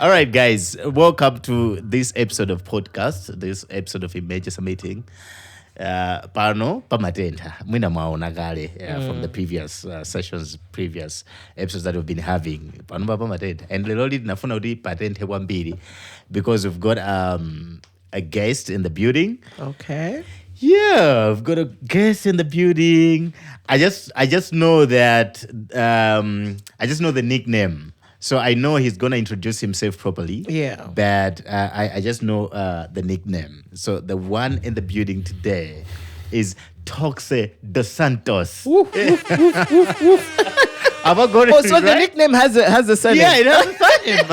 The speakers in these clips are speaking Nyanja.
All right, guys, welcome to this episode of podcast, this episode of Emergency Meeting. Pano pamatenda mwina mwaona kale from the previous previous episodes that we've been having pano pamatenda and lero tinafuna kuti patenthe kwambiri because we've got a guest in the building. Okay. Yeah, I've got a guest in the building. I just know that I just know the nickname. So I know he's going to introduce himself properly. Yeah. But I just know the nickname. So the one in the building today is Toxe dos Santos. Woof, woof, woof, woof, woof. Have I got it Oh, so right? the nickname has a surname. Yeah, it has a surname,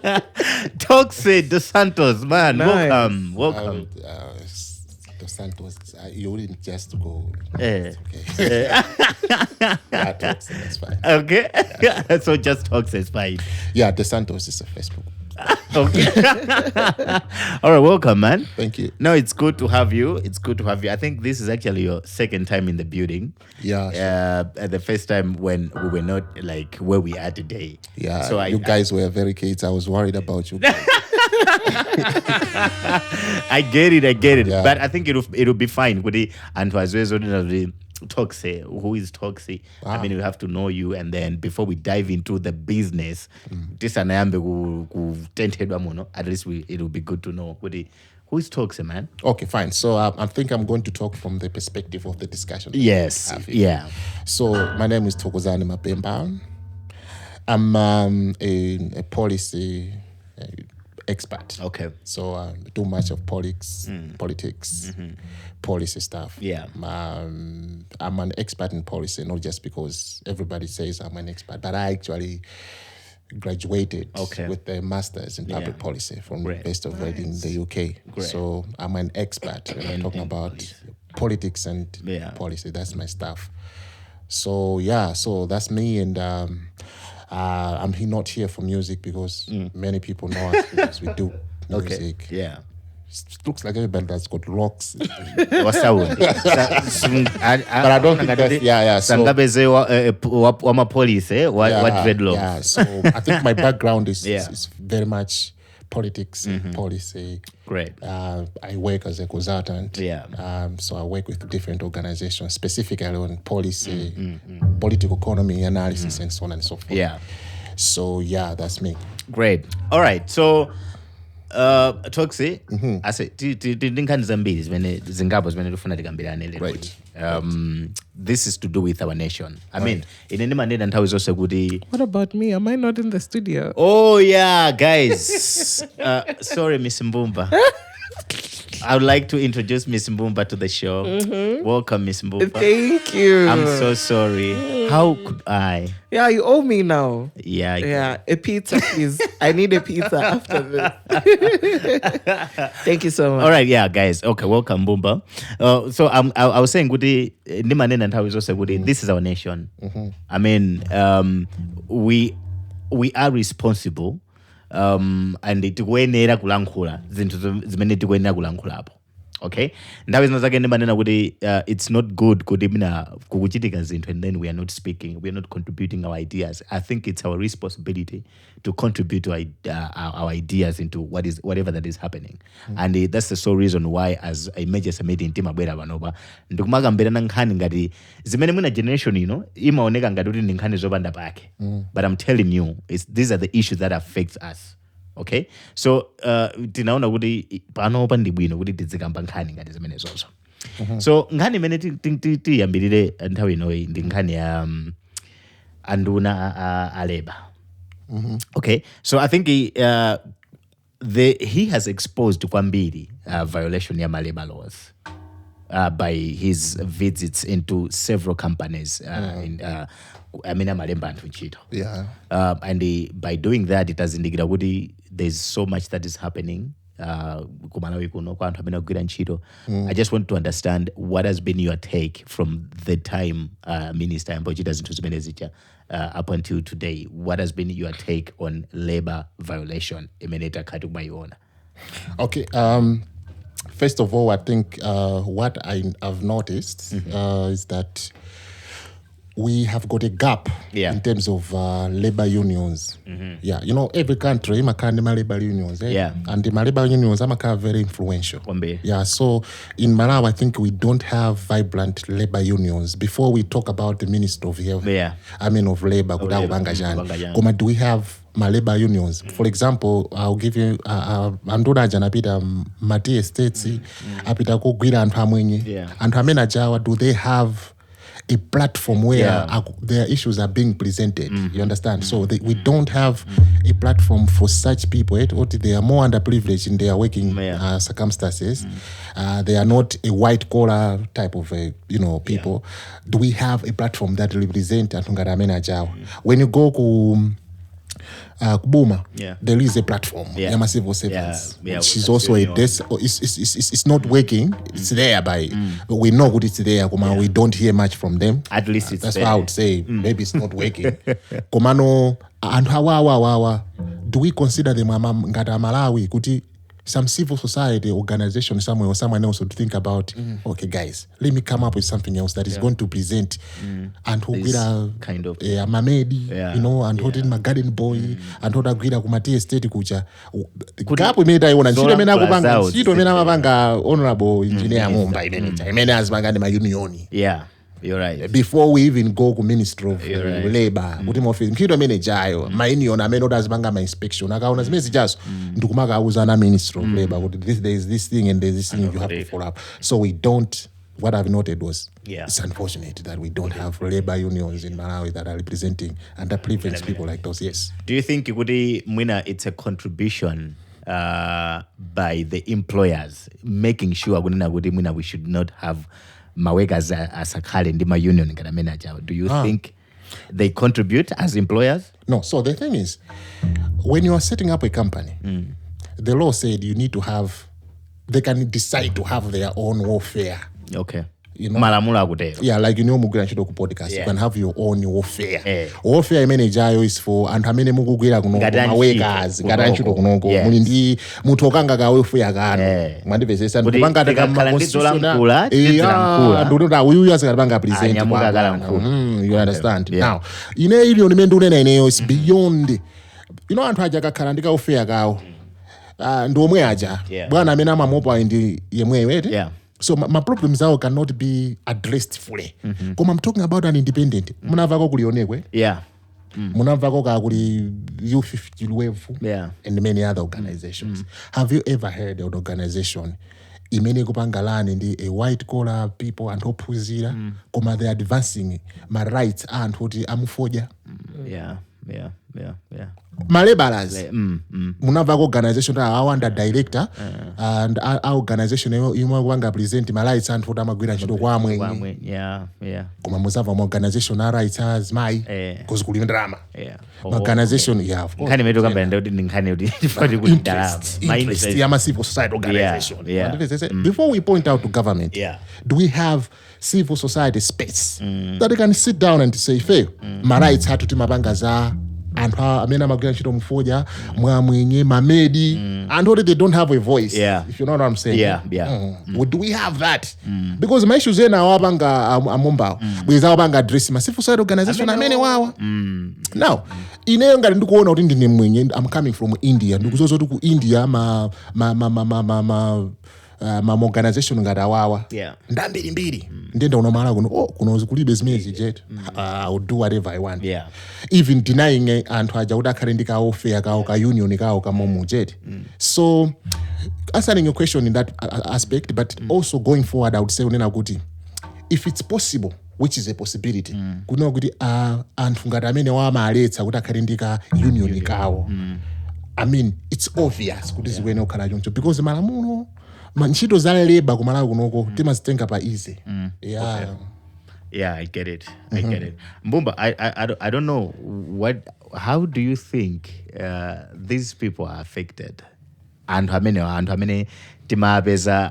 man. Toxe dos Santos, man. Nice. Welcome. Dos Santos, you wouldn't just go. Eh. Okay. That's fine. Okay. So just Toxe is fine. Yeah, Dos Santos is a Facebook. Okay. All right, welcome, man. Thank you. No, it's good to have you. It's good to have you. I think this is actually your second time in the building. Yeah. The first time when we were not like where we are today. Yeah. So you guys were very kids. I was worried about you guys. I get it. Yeah. But I think it'll be fine. And as well as Toxe, who is Toxe? Wow. I mean, we have to know you, and then before we dive into the business, at least it'll be good to know who is Toxe, man. Okay, fine. So I think I'm going to talk from the perspective of the discussion. Yes, yeah. So my name is Thokozani Mbumba. I'm a policy expert. Okay. So I do much of politics, policy stuff. Yeah. I'm an expert in policy, not just because everybody says I'm an expert, but I actually graduated with a master's in public policy from the University of Reading in the UK. Great. So I'm an expert when I'm talking about politics and policy. That's my stuff. So so that's me, and I'm not here for music because many people know us because we do music. Okay. Yeah. It looks like everybody that's got locks. What's that one? But I don't think that's, So, police, what dreadlocks? Yeah, so I think my background is very much politics and policy. Great. I work as a consultant. Yeah. So I work with different organizations, specifically on policy, political economy analysis, and so on and so forth. Yeah. So that's me. Great. All right. So Toxe, I said tinkhani zambiri zimene tufuna tikambirane lero. This is to do with our nation. I mean, in any manera nthawi zonse kuti. What about me? Am I not in the studio? Oh yeah, guys. Sorry, Miss Mbumba. I would like to introduce Miss Mbumba to the show. Welcome, Miss Mbumba. Thank you. I'm so sorry. How could I? Yeah, you owe me now. Yeah. A pizza, please. I need a pizza after this. Thank you so much. All right, yeah, guys. Okay, welcome, Mbumba. So I was saying, this is our nation. I mean, we are responsible. And tikuyenera kulankhula zinthu zimene tikuyenera kulankhulapo. Okay, nthawi zina zake ndimanena kuti it's not good kuti mina kukuchitika zinthu and then we are not speaking, we are not contributing our ideas. I think it's our responsibility to contribute to our ideas into whatever that is happening. And that's the sole reason why as a major meeting timabwera panopa ndikumakambirana nkhani ngati zimene mwina generation imaoneka ngati kuti ndi nkhani zopanda pake. But I'm telling you, these are the issues that affect us. Okay, so tinaona kuti panopa ndi bwino kuti tizikamba nkhani ngati zimene zozo. So nkhani imene tiyambirire nthawi inoyi ndi nkhani ya anduna a labor. Okay, so I think he has exposed kwambiri violation ya labor laws by his visits into several companies amalemba anthu ntchito. And by doing that it has indicated kuti there's so much that is happening ku Malawi kuno kwa anthu amene agwira ntchito. I just want to understand what has been your take from the time Minister ambochita zinthu zimene zicha up until today. What has been your take on labor violation imene takati kumayiona? Okay, first of all, I think what I've noticed is that we have got a gap in terms of labor unions. Yeah, you know, every country can labor unions. And the labor unions are very influential. Yeah, so in Malawi, I think we don't have vibrant labor unions. Before we talk about the Minister of Health, of Labor, do we have my labor unions? For example, I'll give you andona janapita mati estates apita kugwira anthu amwenye anthu amene ajawa, do they have a platform where their issues are being presented? You understand? So we don't have a platform for such people. They are more underprivileged in their working circumstances. They are not a white collar type of people. Do we have a platform that represent Antungara Menajawa? When you go to Kubuma, there is a platform, Yama Civil Servants, which is also a desk. It's not working. It's there, but we know what it's there. We don't hear much from them. At least it's that's there. why I would say maybe it's not working. Komano and hawa do we consider them ngata Malawi kuti some civil society organization somewhere or someone else would think about, okay guys, let me come up with something else that is going to present and who kind of mamedi, and who did my garden boy and who agreed kumati estate kucha kapu imene taiona ntchito imene akupanga ntchito imene amapanga honorable engineer Mbumba imene azipanga ndi ma union. You're right. Before we even go to Ministry of Labor, kuti office ntchito imene jayo ma union amene odazipanga ma inspection akaona zimene zijazo ndikumaka auza na Ministry of Labor kuti there is this thing and there is this thing you have to follow up. So we don't. What I've noted was it's unfortunate that we don't have labor unions in Malawi that are representing underprivileged people like those. Yes. Do you think Mwina, it's a contribution by the employers making sure Mwina, we should not have mawegas as a kale ndi ma union ngana manager? Do you think they contribute as employers? No. So the thing is, when you are setting up a company, the law said you need to have, they can decide to have their own warfare. Okay. Malamula akutero. Yeah, like mugwira ntchito ku podcast, you can have your own warfare. Warfare imene jayo is for anthu amene mukugwira kuno mawegas ngati ntchito kunoko muli ndi munthu okanga ka warfare kano mwandipezesa ndikupanga takama ndikuti uyu azikapanga present you understand. Now ine ili imene ndunena ineyo is beyond, anthu aja kakhala ndi ka warfare kawo ndi omwe aja bwana amene amamopa ndi yemweyo. So my problems now cannot be addressed fully. Come, I'm talking about an independent. Munavako kulionekwe. Munavako kuli U50 Wefu. And many other organizations. Have you ever heard of an organization imene kupangalani ndi a white collar people and opuzira koma they are advancing my rights and kuti amufoja? My laborers, munavako organization that are under director and our organization you present my rights and for amagwira ntchito kwa amwenye. Koma muzava ma organization our rights as my because kuli drama. Organization of course. Nkhani meto kamba ndi nkhani kuti kuti ndalama. Interest ya civil society organization. Before we point out to government, do we have civil society space that they can sit down and say, "Fair, my rights have to mapanga za anthu amene amagwira ntchito mfoja mwamwenye mamedi and already they don't have a voice, if you know what I'm saying. Do we have that? Because my issues ena awapanga amomba bweza awapanga address ma civil society organization amene wawa. Now ineyo ngati ndikuona kuti ndine mwenye, I'm coming from India, ndikuzoza kuti ku India ma organization ngati awawa ndambirimbiri ndenda unomala kuno kuno kulibe zimene zijet. I'll do whatever I want, even denying anthu aja kuti akhale ndi kawo fair kawo ka union kawo kamomu jet. So answering your question in that aspect, but also going forward I would say unena kuti if it's possible, which is a possibility, kuno kuti anthu ngati amene wamaletsa kuti akhale ndi ka union kawo, I mean it's obvious kuti zikwene okhala choncho because malamulo ntchito za labor kumalawi kunoko timazitenga pa easy. I get it. Mbumba, I don't know how do you think these people are affected? Anthu amene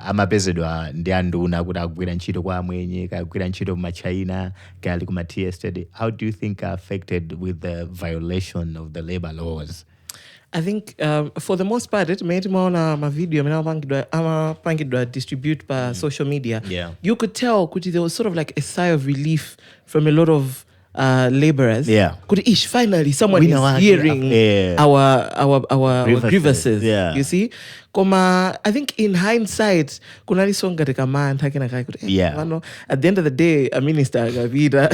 amapezedwa ndi anduna kuti akugwira ntchito kwa amwenye, kagwira ntchito mu China, kali kuma TSD. How do you think are affected with the violation of the labor laws? I think for the most part, it made more my video. I distribute by social media. You could tell there was sort of like a sigh of relief from a lot of laborers. Yeah. Could ish finally someone We know is what- hearing yeah. our grievances. Yeah. You see? Koma, I think in hindsight, kunali songa tekamanta kina kai kuti. Yeah. At the end of the day, a minister gavida,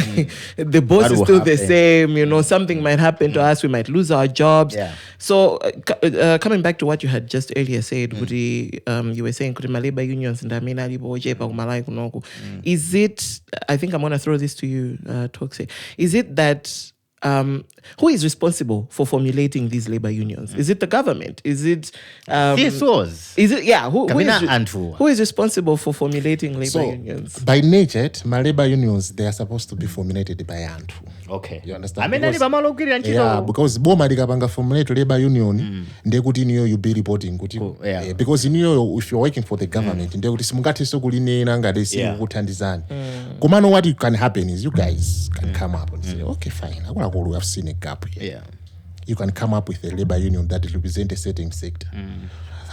the boss What is will still the happen? same. You know, something might happen to us. We might lose our jobs. Yeah. So coming back to what you had just earlier said, kuti, you were saying kuti labor unions ndamina libo jepa kumalai kunoku. Is it? I think I'm gonna throw this to you, Toxe. Is it that? Who is responsible for formulating these labor unions? Is it the government? Is it CSOs? Is it who is responsible for formulating labor unions? By nature, my labor unions, they are supposed to be formulated by Antu. Okay. You understand? I mean, Because Boma Digabanga formulate labor union, they could in you be reporting. Yeah. Because in you, if you're working for the government, they would simugati so good in Nanga, they say good and design. Kumano, what can happen is you guys can come up and say, okay, fine. We have seen a gap here. Yeah. You can come up with a labor union that represents a certain sector.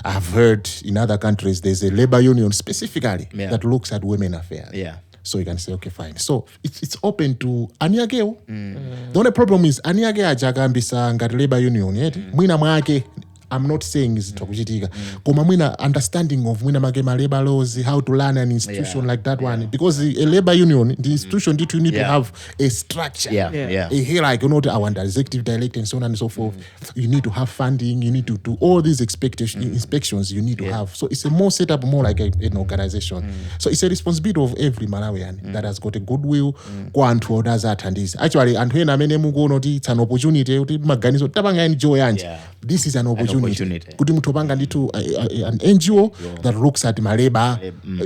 I've heard in other countries there's a labor union specifically that looks at women affairs. Yeah. So you can say, okay, fine. So it's open to Aniageo. The only problem is Aniage ajagambisa ngati labor union yet. Mwina mwake, I'm not saying it's tokuchitika. Koma mwina understanding of mwina magema labor laws, how to learn an institution like that one. Because a labor union, the institution, you need to have a structure. Here, like, you know, our executive director and so on and so forth. You need to have funding. You need to do all these inspections you need to have. So it's a more set up more like an organization. So it's a responsibility of every Malawian that has got a goodwill. Go and to others that and this. Actually, and when it's an opportunity, this is an opportunity. Kuti mutopanga nditu an NGO that looks at labor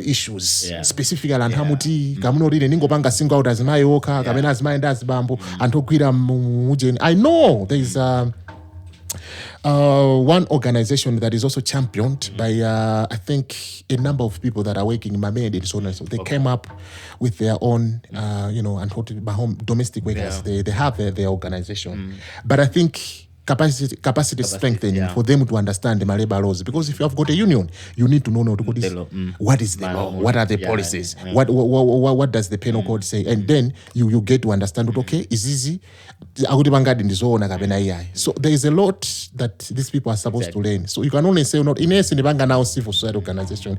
issues specifically and hamuti kamunolire ningopanga single out as my oka kamena as my ndas bambo antogwira mujeni. I know there is one organization that is also championed by I think a number of people that are working in Mamede and so on and so. They came up with their own and home domestic workers. They have their organization. But I think capacity strengthening for them to understand the labor laws, because if you have got a union, you need to know what is the law, what are the policies, what does the penal code say, and then you get to understand it. Okay, it's easy. So there is a lot that these people are supposed to learn. So you can only say not in a now civil society organization.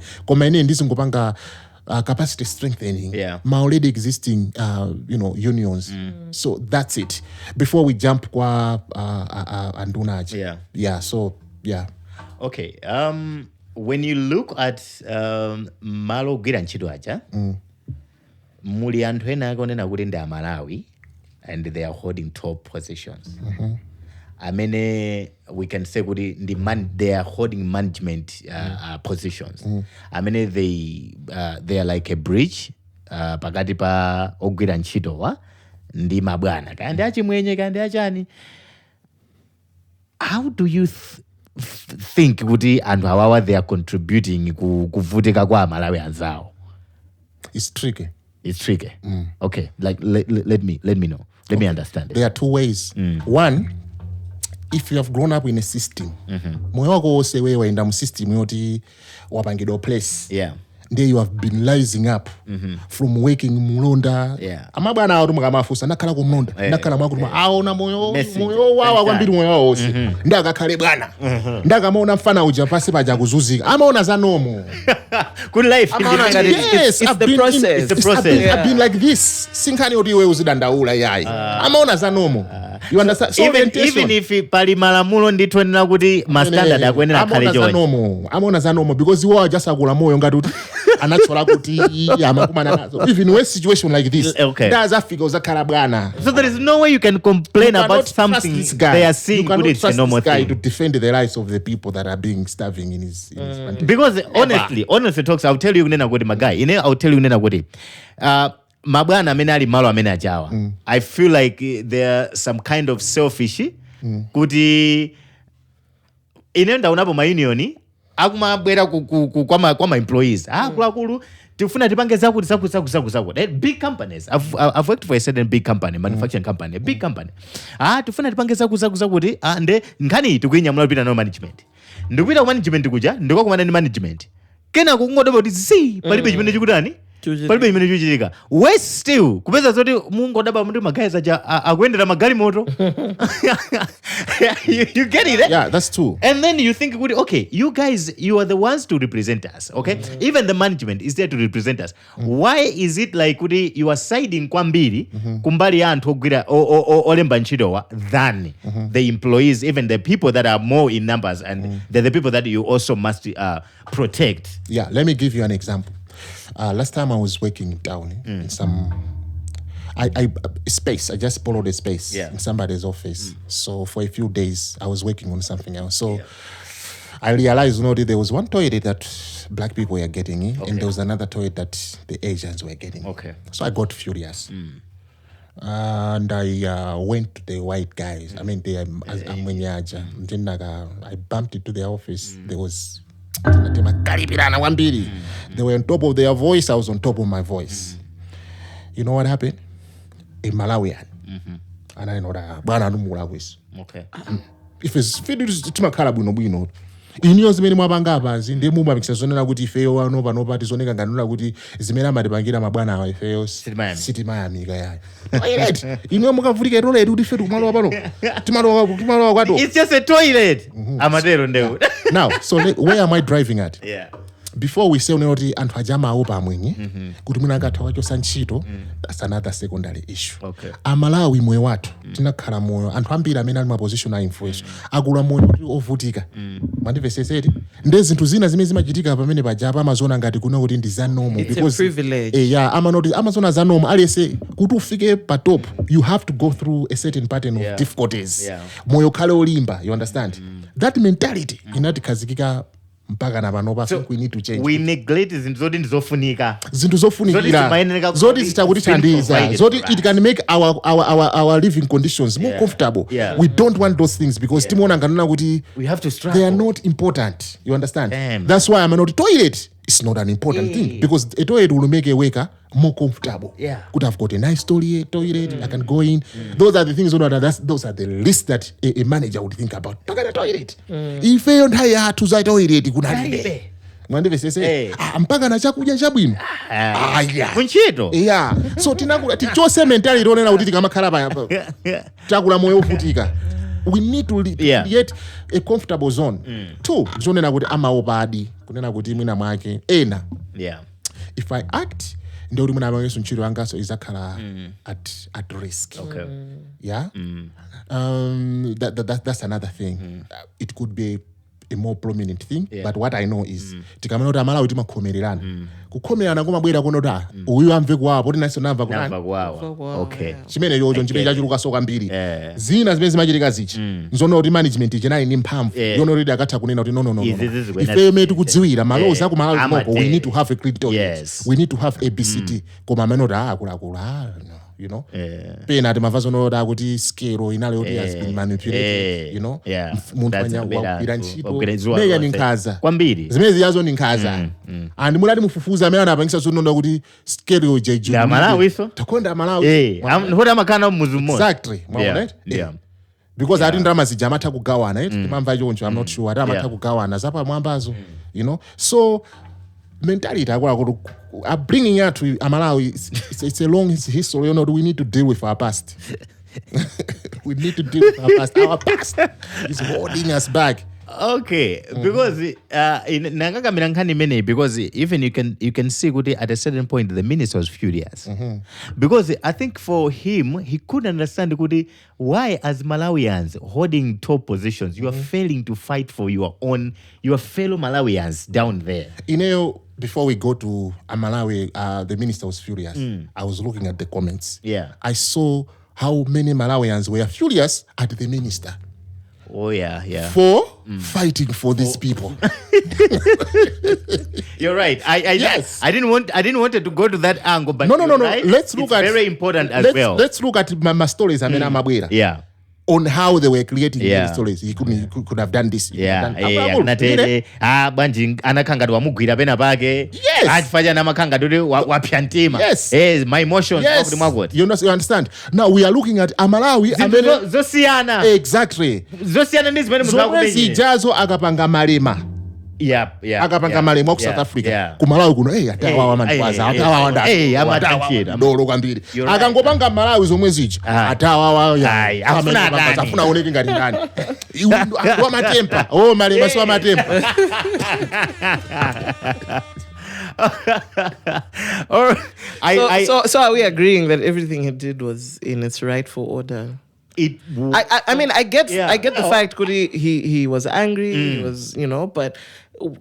Capacity strengthening, my already existing, unions. So that's it. Before we jump kwa Andunaji. Okay. When you look at Malo Giranchidoaja, muli anthu ena akonena kuti ndi Malawi, and they are holding top positions. We can say they are holding management positions. They are like a bridge pakati pa ogwira ntchito ndi mabwana kandi achimwenye kandi achani. How do you think kuti anthu awawa they are contributing kuvutika kwa Malawi anzawo? It's tricky. Okay, like let me know. Let me understand it. There are two ways. One, if you have grown up in a system, moyo wako wose wewe waenda mu system yoti wapangidwa place. There you have been rising up from working mulonda. Amabwana awo mukamafusa nakhala ku mulonda nakhala mwakuti aona moyo wawa kwambiri moyo wawo wose ndakakhale bwana ndakamona mfana uja pasi paja kuzuzika amaona za nomo. Good life. It's the process. I've been like this sinkhani oti iwe uzidandaula yayi amaona za nomo. You understand? So even if pali malamulo nditwenera kuti ma standard akwenera khale chonje. Amaona za nomo because you are just akula moyo ngati kuti anachola kuti amakumana nazo. Even when situation like this, there's a figure zakhala bwana. So there is no way you can complain about something they are seeing good it's a normal thing. To defend the rights of the people that are being starving in his country. Because honestly talks, I'll tell you nena kuti magai. I'll tell you nena kuti mabwana amene ali malo amene ajawa. I feel like there are some kind of selfish kuti inenda unapo ma union akumabwera kwa ma employees akulu tifuna tipange zakuti big companies. I've worked for a certain big company, manufacturing company, a big company. Tifuna tipange zakuti ande nkhani tikuinyamula pita no management. Ndikupita ku management kuja ndikokumana ni management. Kena kungodoba kuti palibe chimene chikutani palibe imene chuchitika. Worse still kupeza zoti mungodaba muti magazi aja akuyendera magali moto. You get it? Yeah, that's true. And then you think, okay, you guys, you are the ones to represent us, okay? Even the management is there to represent us. Why is it like you are siding kwambiri kumbali ya anthu ogwira olemba ntchitowa than the employees, even the people that are more in numbers, and they're the people that you also must protect? Yeah, let me give you an example. Last time I was working down in some space. I just borrowed a space in somebody's office. So for a few days, I was working on something else. So I realized, there was one toilet that black people were getting in, and there was another toilet that the Asians were getting in. Okay. So I got furious. And I went to the white guys. I mean, I bumped into their office. There was... They were on top of their voice. I was on top of my voice. You know what happened? A Malawian. And I know that. Okay. If it's Phiri, inyo zimene mwapanga apazi ndi mumba mikisazonera kuti ifeyo anova tizoneka nganula kuti zimene amatipangira mabwana awa ifeyo City Miami kaya. Toilet. Inyo mukavulika toilet kuti fetu kumalowa pano. Timalowa kwato. It's just a toilet. Amatero ndeu. Now, so where am I driving at? Yeah. Before we say kuti anthu ajama awo pamwenye kuti mwina akatha wachosa ntchito, that's another secondary issue. Okay. Amalawi moyo wathu tinakhala moyo anthu ambiri amene ali ma position a influence akula moyo kuti ovutika. Mandiveseseti ndi zinthu zina zimene zimachitika pamene pajapa amazona ngati kuna kuti ndi za normal because it's a privilege. amazona za normal aliyese kuti ufike pa top you have to go through a certain pattern of difficulties. Moyo khale olimba, you understand? That mentality inatikhazikika mpaka na panopa. So we need to change. We neglect zinthu zofunika. Zinthu zofunikira. Zoti zitakutithandiza. Zoti it can make our living conditions more comfortable. We don't want those things because timuona nganona kuti we have to struggle. They are not important. You understand? That's why I'm not toilet. It's not an important thing because a toilet will make a worker more comfortable. Could have got a nice toilet. I can go in. Those are the things. Those are the list that a manager would think about. Look at the toilet. If you don't have to say toilet, kuna lile. Mwande vese mpaka na chakudya chabwino. Kunchito. So tinakula tichose mentality onena kuti tikamakhala pa chakula moyo ofutika. We need to create a comfortable zone. Two, zonena kuti amaopa adi kunena kuti mwina mwake ena. If I act ndio uri muna bangeso nchiro anga so izakhala at risk. Okay. That's another thing. It could be a more prominent thing, but what I know is tikamena kuti Malawi timakhomererana. Kukhomererana komabwera kunota uyu amve kwapo kuti naso namva kwawo. Okay. Chimene yojo chimene chachuluka soka mbiri. Zina zimene zimachitika zichi. Nzono kuti management ichenayi ni mphamvu. Yono ready akatha kunena kuti no. Ife metu kudziwira maloza ku Malawi moko we need to have a clean toilet. We need to have ABCD. Koma menota akula. You know, pena timavazo noda kuti scale inale yoti has been manipulated, you know, muntu anya wakira ntchito meya ninkaza kwambiri zimene ziyazo ninkaza and mulati mufufuza amene anapangisa zonoda kuti scale yo jeju ya Malawi so takonda Malawi hoda makana muzumo exactly right because I didn't ramazija amatha kugawana timamva choncho I'm not sure amatha kugawana zapa mwambazo you know. So mentality bringing out to Malawi, it's a long history. You know, we need to deal with our past. We need to deal with our past. Our past is holding us back. Okay, because because even you can see at a certain point the minister was furious because I think for him he couldn't understand why as Malawians holding top positions you are failing to fight for your fellow Malawians down there. You know, before we go to Malawi, the minister was furious. I was looking at the comments. I saw how many Malawians were furious at the minister. Oh yeah. For fighting for these people. You're right. I didn't want to go to that angle, but no. Right. Let's look at very important as well. Let's look at my stories. On how they were creating these stories. He could have done this. Wamugwira pena pake. Atfanya na makanga wapyantima. My emotions. You understand? Now we are looking at Malawi. Zosiana. Exactly. Zosiana zijazo akapanga malema. akapanga malemu ku South Africa ku Malawi kuno atawawa mantwaza atawawa ndolo kwambiri akangopanga Malawi zomwe zija atawawa afuna oneke ngati ndani wa matempa malema so matempa. So are we agreeing that everything he did was in its rightful order? I mean, I get the fact that he was angry, he was, but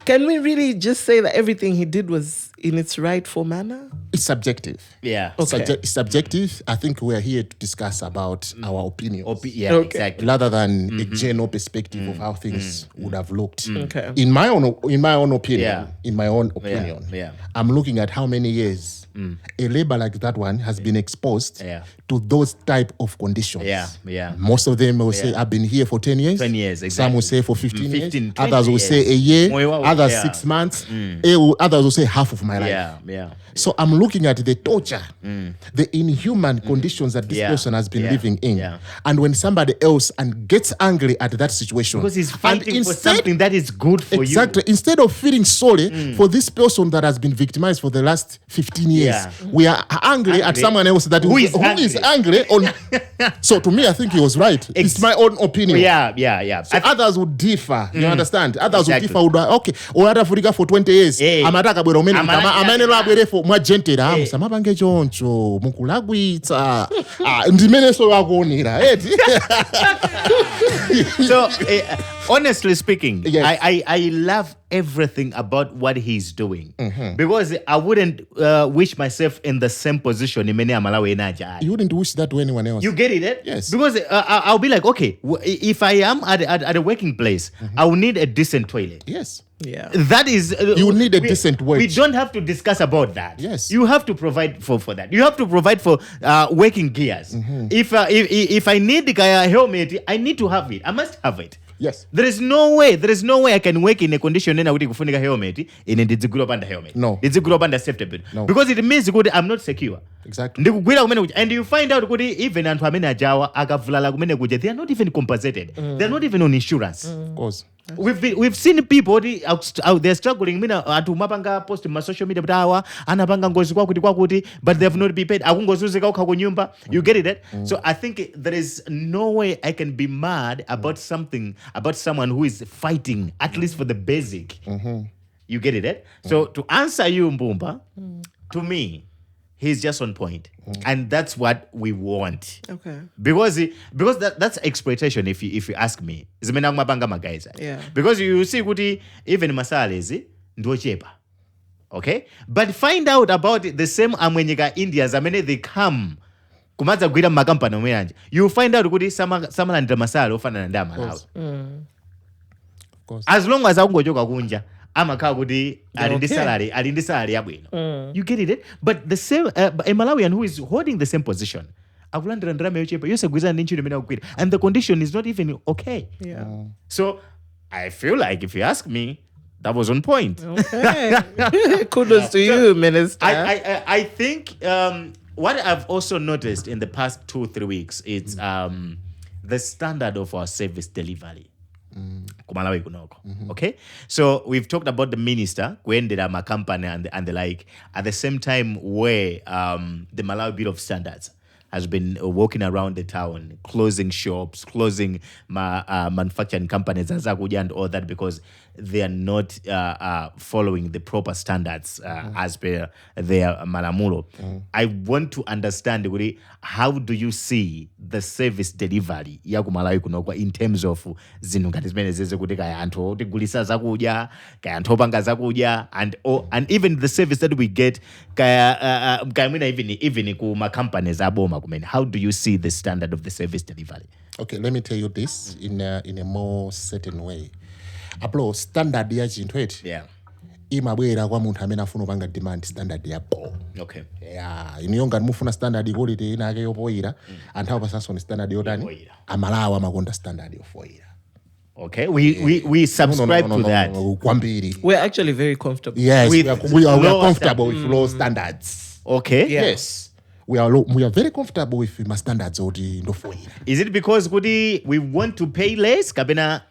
can we really just say that everything he did was in its rightful manner? It's subjective. Yeah. Okay. It's subjective. I think we're here to discuss about our opinions. Exactly. Rather than a general perspective of how things would have looked. Okay. In my own opinion, I'm looking at how many years a labor like that one has been exposed to those type of conditions. Most of them will say, I've been here for 10 years. 10 years, exactly. Some will say for 15 years. 20 Others will say a year. Others 6 months. Others will say half of my life. So I'm looking at the torture, the inhuman conditions that this person has been living in. And when somebody else gets angry at that situation. Because he's fighting for something that is good for you. Exactly. Instead of feeling sorry for this person that has been victimized for the last 15 years, we are angry at someone else who is angry. So to me, I think he was right. It's my own opinion. So others would differ. You understand? Others would differ. Okay. Or Africa for 20 years. Amataka bwero meni amanelo abwere for mwagentera musamabange choncho mukulagwitsa ndimene so wakuonera So honestly speaking, I love everything about what he's doing because I wouldn't wish myself in the same position in Malawi. You wouldn't wish that to anyone else. You get it? Yes. Because I'll be like, okay, if I am at a working place, I will need a decent toilet. Yes. Yeah. That is you need a decent wage. We don't have to discuss about that. Yes. You have to provide for that. You have to provide for working gears. If I need a helmet, I need to have it. I must have it. Yes. There is no way I can work in a condition and I would kufunika helmet in a digigroup under helmet. No. Digigroup under safety belt. No. Because it means I'm not secure. Exactly. And you find out even and they are not even compensated. They are not even on insurance. Of course. We've seen people out there struggling. Atu mapanga post in my social media anapanga ngozi kwakuti but they have not been paid. You get it? So I think there is no way I can be mad about someone who is fighting at least for the basic. You get it? So to answer you, Mbumba, to me, he's just on point. And that's what we want. Okay. Because that's exploitation if you ask me. Yeah. Because you see kuti even masalezi ndo chepa. Okay? But find out about it, the same amwenyeka Indians they come kumaza gwira makampani omweranje. You find out kuti samalandira masala ofana na Malawi. Of course. As long as akungochoka kunja amakhala kuti alindi salary yabwino. You get it? But the same a Malawian who is holding the same position akulandira ndalama yochepa yose gwizana ndi ntchito imene akugwira and the condition is not even okay. Yeah. So I feel like if you ask me, that was on point. Okay. Kudos to you, Minister. I think what I've also noticed in the past 2-3 weeks is the standard of our service delivery. Kumalawi kunoko. Okay, so we've talked about the minister kuendera ma company and the like at the same time where the Malawi Bureau of Standards has been walking around the town, closing shops, closing manufacturing companies and all that because they are not following the proper standards as per their malamulo. I want to understand, how do you see the service delivery ya kumalawi kunokwa in terms of zinthu ngati zimene zeze kuti kaya anthu otigulisa zakudya, kaya anthu opanga zakudya, and even the service that we get kaya mwina even kuma companies aboma kumene. How do you see the standard of the service delivery? Okay, let me tell you this in a more certain way. Aplo standard ya chinthu eti. Yeah. Imabwera kwa munthu amene afuna upanga demand standard yapo. Okay. Yeah, iniyonga mufuna standard quality inake yopoira anthu apasanso ni standard yotani amalawa amakonda standard yofoira. Okay, we subscribe to that. Kwambiri. We're actually very comfortable. Yes, we are comfortable with low standards. Okay. Yeah. Yes. We are very comfortable with my standards oti ndofoira. Is it because we want to pay less? Kabena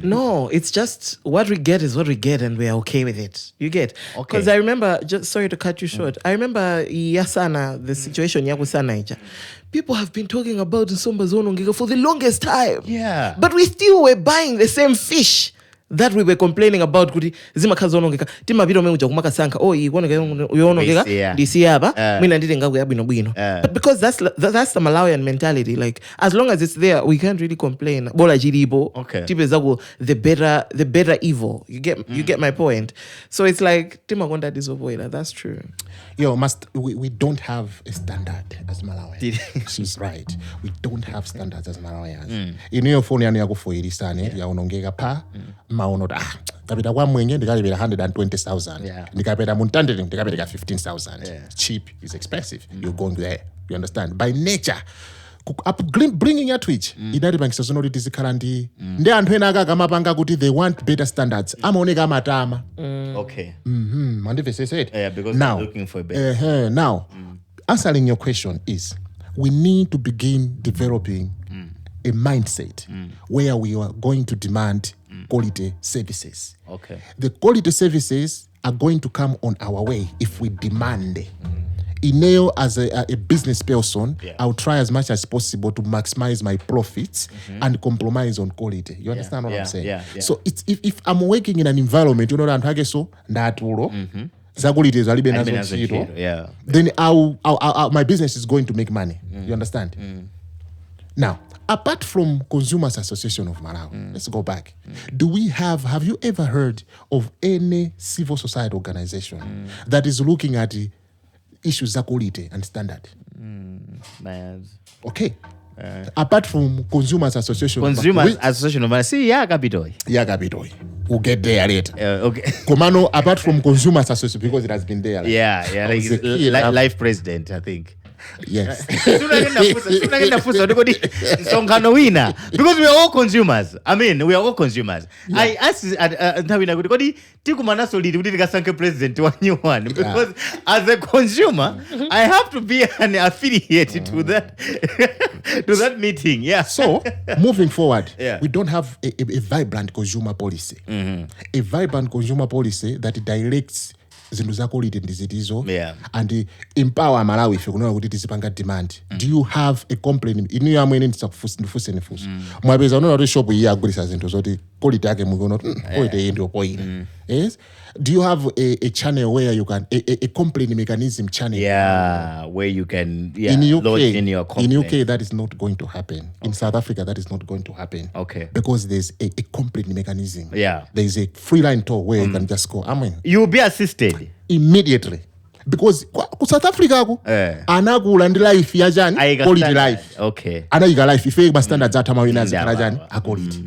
No, it's just what we get is what we get, and we're okay with it. You get? Because I remember, just sorry to cut you short. I remember Yasana, the situation Yakusana. People have been talking about Nsomba Zonongeka for the longest time. Yeah. But we still were buying the same fish that we were complaining about. Kuti zimakazonongeka. Tima biro memuja kumaka sanka. Oh, uyonongeka. Disiyaba. Mina ndite ngaku ya bino. But because that's the Malawian mentality. Like, as long as it's there, we can't really complain. Bola jiribo. Tipe zagu the better evil. You get my point. So it's like tima gonda disovoida. That's true. We don't have a standard as Malawians. She's right. We don't have standards as Malawians. Iniyo phone yani yako Phiri sane ya unongeka pa maono kapita kwa mwenye ndikalipira 120,000 ndikapita muntande ndikapita 15,000. Cheap is expensive. You're going there. You understand? By nature bringing your twitch inalipangisa zonoti tizikhala ndi anthu ena akamapanga kuti they want better standards amaoneka amatama. Because now, they're looking for a better. Now, answering your question is, we need to begin developing a mindset where we are going to demand quality services. The quality services are going to come on our way if we demand. Ineo, as a business person, I'll try as much as possible to maximize my profits and compromise on quality. You understand what I'm saying? So it's if I'm working in an environment, you know, then I'll my business is going to make money. You understand? Now, apart from Consumers Association of Malawi, let's go back. Have you ever heard of any civil society organization that is looking at the issues of quality and standard? Okay. Apart from Consumers Association of Malawi. See, Kapitoi. We'll get there later. Komano, apart from Consumers Association, because it has been there. Like life president, I think. Yes. Because we are all consumers. I mean, we are all consumers. I asked president because as a consumer, I have to be an affiliate to that meeting. Yeah. So moving forward, we don't have a vibrant consumer policy. A vibrant consumer policy that directs zindu za quality ndizitizo and empower Malawi if kunola kuti tizipanga demand. Do you have a complaint inu yamwene ndisakufuse nefuso mwapeza unola kuti shop iyi agulisa zinthu zoti quality yake mukuona quality ndio point. Yes. Do you have a channel where you can a complaint mechanism channel? Where you can in UK, lodge in your complaint. In UK that is not going to happen. In South Africa that is not going to happen. Because there's a complaint mechanism. There's a free line tool where you can just go. I mean, you will be assisted immediately. Because South Africa anakula ndi life ya jani quality life. Anayika life ife standards atama wina zikhala jani quality.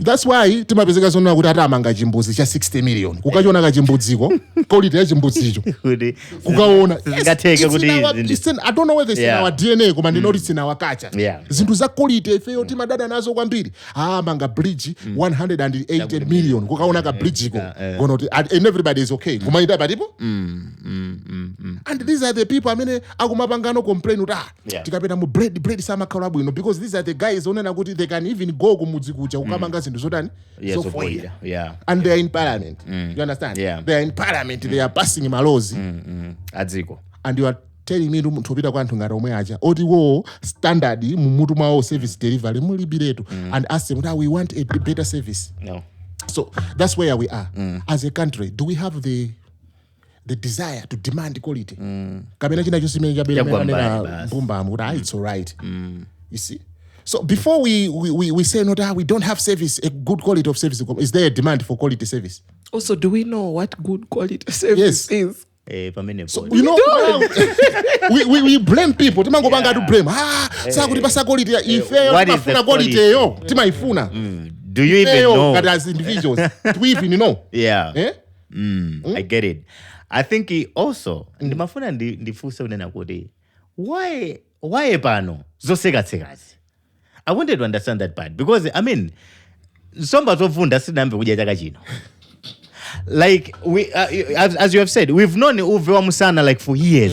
That's why timapezeka zona kuti atamanga chimbuzi cha 60 million. Kukachiona ka chimbudziko quality ya chimbudzicho. Kukaona zingateke kuti I don't know whether it's in our DNA koma ndino it's in our culture. Zinthu za quality ife yoti madada nazo kwambiri. Manga Bridge 180 million. Kukaona ka bridge ko. And everybody is okay. Kuma ida badipo? And these are the people akumapangano complain tikapenda mu bread sama kalabu because these are the guys onena kuti they can even go kumudzi kucha ukamanga zinthu zotani so foida. And they are in parliament. You understand? They are in parliament. They are passing laws adziko and you are telling me to pita kwa anthu ngati omwe acha oti wo standard mumutu mwawo service delivery mulibiretu and ask them that we want a better service. So that's where we are as a country. Do we have the desire to demand quality? Kabena china chosimene chabele Mbumba it's all right. You see? So before we say no that we don't have service, a good quality of service, is there a demand for quality service? Also, do we know what good quality service is? So you know we blame people. Timangobanga to blame. Sakuti pasa quality ife mafuna quality yo. Timaifuna. Do you even know as individuals? Do we even know? I get it. I think he also ndimafuna ndifuse unena kuti why pano zosekatsekazi. I wanted to understand that part because I mean somba zovunda sinambe kudya chaka chino. like we as you have said, we've known Uve wa Musana like for years.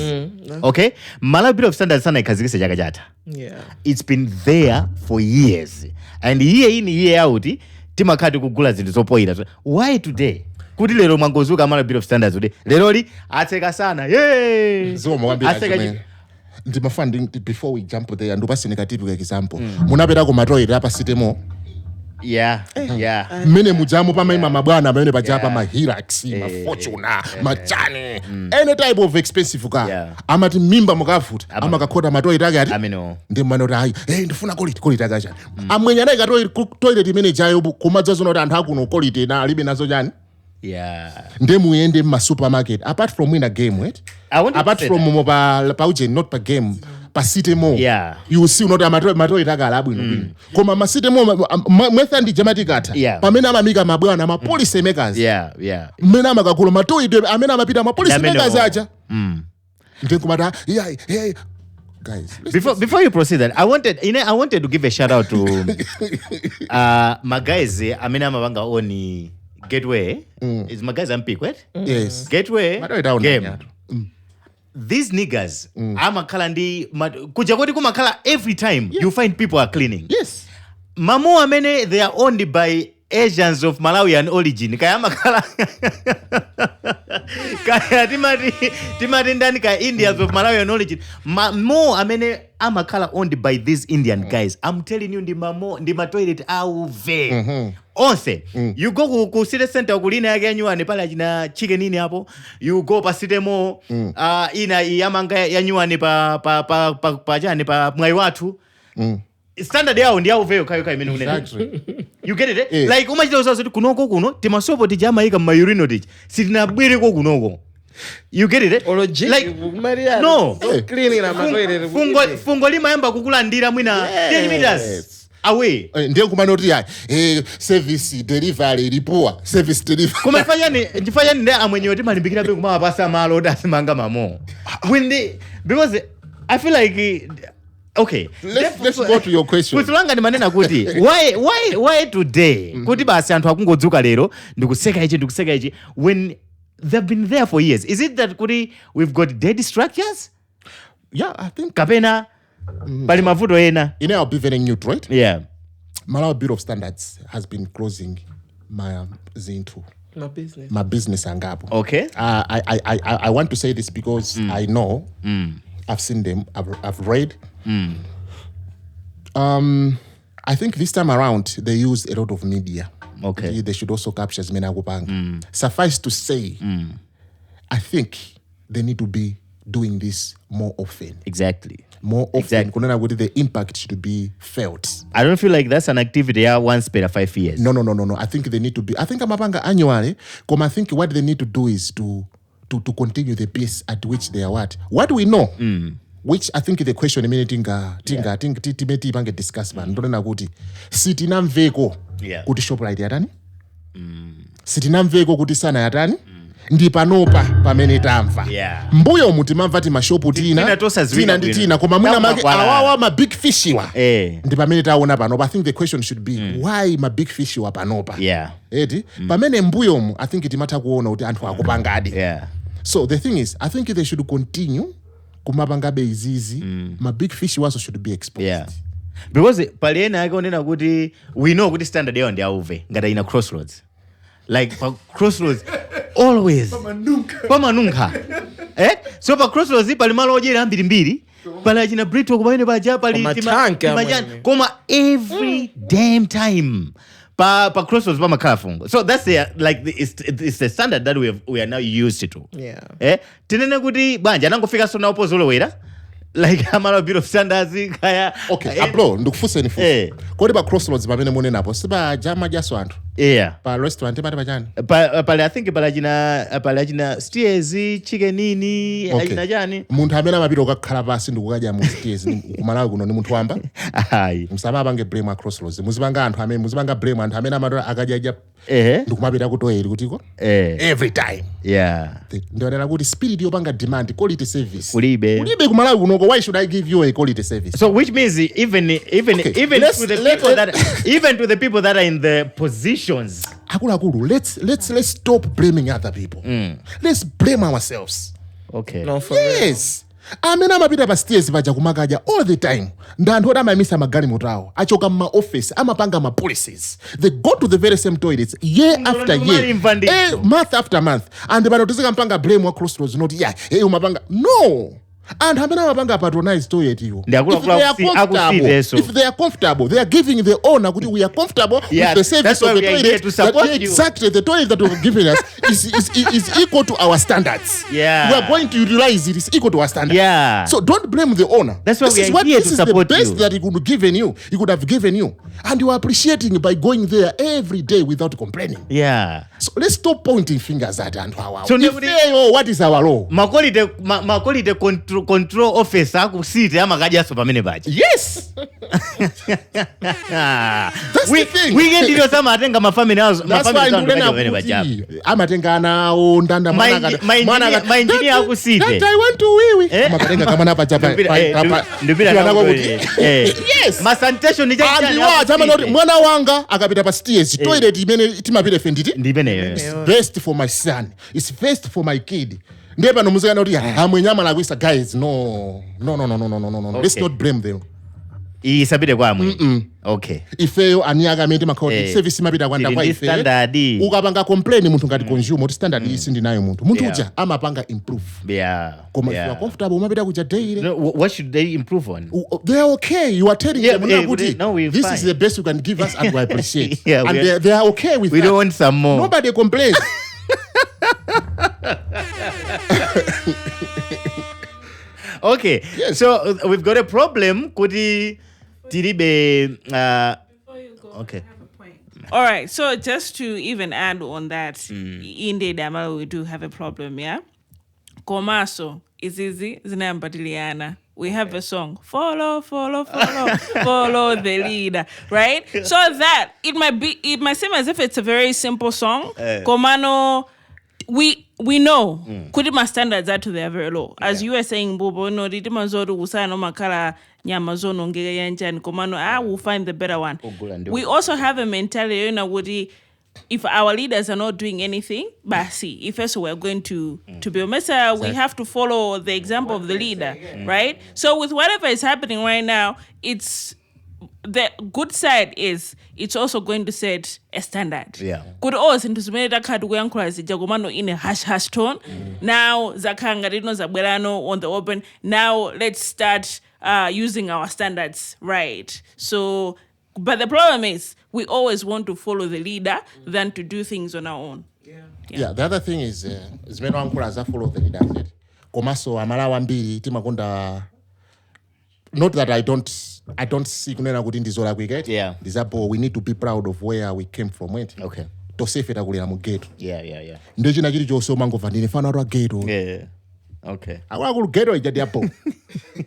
Okay, Malawi Bureau of Standards sana ikazikise chaka chata. Yeah, it's been there for years, and year in year out timakati kugula zinthu zopoira. Why today? Kuti lero mangozuka Malawi Bureau of Standards today. Lero li atseka sana. Yay! So mwambira ndimafunding before we jump there ndupasine katipi example. Munapita ku matoilet apa sitemo. Yeah. Mene mujamu pamaima mabwana amene pajapa ma Hilux, ma Fortuna, ma Chani, any type of expensive car. Amati mimba mukafuta, amakakhoda matoilet ake ati. Ameno. Ndimano hayi, ndifuna quality akacha. Amwenya naye toilet imene jayo kumadzazo noti anthu akuno quality na alibe nazo chani. Yeah. Ndemuyende ma supermarket apart from win a game, right? Apart from pa not pa game. Pa city mall, you will see not matoilet akala bwino. Koma ma city mall mwetha ndi jamatikata. Pamene amamika mabwana ma policy makers. Yeah. Mena makakula matoilet amene amapita ma policy makers aja. Ndenkumata yeah. Guys, before you proceed that, I wanted to give a shout out to my guys amene amabanga oni Gateway. Is my guys pick, right? Yes. Gateway game. These niggas, amakala ndi kuja koti kumakala every time you find people are cleaning. Yes. Mamu amene they are owned by Asians of Malawian origin. Kaya makala kaya timati ndani kaya Indians of Malawian origin. Mamu amene amakala owned by these Indian guys. I'm telling you, ndi matoilet auve. Onse, you go ku city center kulina yake nyuane pala jina chicken nini hapo. You go pa city mall, ina yamanga ya nyuane pa jani pa mwai watu. Standard yao ndi auve kayo imene unene. You get it? Like umachita usazoti kuno timasopo tijama ika mayurino tiji. Sitinabwire ko kunoko. You get it? Like no, cleaning na matoilet. Fungo lima yamba kukulandira mwina 10 meters. Away. Ndiyo kumanoti ya service delivery ripoa. Service delivery. Kumefanya ni amwenye wote malimbikira pe kumama pasa malo dasi manga mamo. Because I feel like okay. Let's go to your question. Kutulanga ni manena kuti. Why today? Kuti basi anthu akungodzuka lero ndikuseka ichi when they've been there for years. Is it that kuti we've got dead structures? Yeah, I think kapena bali mavuto ena. I'll be very neutral, right? Yeah. Malawi Bureau of Standards has been closing my zinto. My business angapo. Okay. I want to say this because I know I've seen them. I've read. I think this time around they use a lot of media. Okay. They should also capture Menagopang. Suffice to say, I think they need to be doing this more often. Exactly. More often. Exactly. The impact should be felt. I don't feel like that's an activity once per 5 years. No. I think they need to be. I think Amapanga annually. I think what they need to do is to continue the pace at which they are what we know. Which I think the question timeti bange discuss man. Ndona kuti sitina mveko kuti ShopRite yatani? Sitina mveko kuti sana yatani? Ndi panopa pamene tamva. Mbuyo mutimamva ti mashopu tina nditina koma mwina make awawa ma big fish wa. Ndi pamene taona panopa. I think the question should be why ma big fish wa panopa? Pamene mbuyo mu I think timatha kuona kuti anthu akupangadi. So the thing is I think they should continue kumapanga beizizi. Ma big fish also should be exposed. Because paliena yake onena kuti we know kuti standard yao ndi auve ngata ina crossroads. Like pa crossroads always pamanunka so pa crossroads pali malo ojera mbiri pala china Bridget kubaine baja pali timajani koma every damn time pa crossroads pa makalafungo. So that's it's the standard that we are now used to. Tinene kuti banja nangofika sona opozolowera like Malawi Bureau of Standards kaya. Okay, ablo ndikufusa ni fusa. Kodi pa crossroads pamene mone napo siba jama jaso anthu. Pa restaurant pati pachani. I think pala jina steers chicken nini ajina jani. Munthu amene amapita ukakhala pasi ndikukadya mu steers kumalawi kuno ni munthu wamba. Hayi. Msababange blame a crossroads. Muzibanga anthu amene muzibanga blame anthu amene amatola akadya ndikumapita kutoyeri kutiko. Every time. Ndionera kuti spirit yopanga demand quality service. Kulibe kumalawi kuno. Why should I give you a quality service? So which means even to the people that are in the positions akulu, let's stop blaming other people. Let's blame ourselves. Okay. No, for Yes. Amena mapita pa stairs paja kumakaja all the time. Ndanthu amamisa magalimoto awo. Achoka ma office, amapanga ma policies. They go to the very same toilets year after year. Month after month. And pano tizikampanga blame wa crossroads not umapanga. No. And amena mapanga patronize toilet you. If they are comfortable, they are giving the owner we are comfortable with the service of the toilet. Exactly, the toilet that we're giving us is equal to our standards. Yeah. We are going to utilize it is equal to our standards. Yeah. So don't blame the owner. That's why we are here to support you. This is the best that he could have given you. And you are appreciating by going there every day without complaining. Yeah. So let's stop pointing fingers at and wow. So what is our law? Makolite control officer akusite amakajaso pamene baje. Yes. That's the thing. Weekend ndio sama atenga mafamily house. That's why ndipena baje. Amatenga nawo ndanda my engineer akusite. That I want to wiwi. Amatenga kama napa chapa. Yes. Ma sanitation ni jana. Mwana wanga akapita pa stairs. Toilet imene timapita fenditi. Ndipene. It's best for my son. It's best for my kid. Ndeba no muzika noti amwenyama la kwisa guys. No. Let's not blame them. Isabide kwa amwe. Okay. Ifeyo aniaga mente makodi service mapita kwanda kwa ife. Standard. Ukapanga complain muntu ngati consumer standard isi ndinayo muntu. Muntu uja amapanga improve. Yeah. If you are comfortable mapita kuja daily. No, what should they improve on? They are okay. You are telling them this is the best you can give us and we appreciate. And they are okay with we that. We don't want some more. Nobody complains. Okay. Yes. So we've got a problem. Kuti tiribe okay. All right, so just to even add on that, in the Malawi we do have a problem, yeah? Komaso is easy, zinambadiliana. We have a song, follow the leader, right? So that it might seem as if it's a very simple song. Komano, we know kudima standards are to their very low. As you were saying, Bobo, no didima zoru usano makala nyamazono ngege yanjani komano I will find the better one. We also have a mentality, Woody, if our leaders are not doing anything, basi, if also we're going to be a mesa, we have to follow the example of the leader, right? So with whatever is happening right now, it's the good side is it's also going to set a standard. Yeah. Could also into sumeta kadu yankwaz jagomano in a hash tone. Now zakanga dino zabelano on the open. Now let's start using our standards, right? So, but the problem is we always want to follow the leader than to do things on our own. Yeah, the other thing is meno ankula za follow the leader. Komaso amalawa mbili timakonda. Not that I don't see kunena kuti ndizola kwiketi. Yeah. Disapo we need to be proud of where we came from. Okay. To save it akulira mu ghetto. Yeah. Ndechina chiri chosoma ngova ndine fana ra ghetto. Yeah. Okay. Akulu ghetto ijadi apo.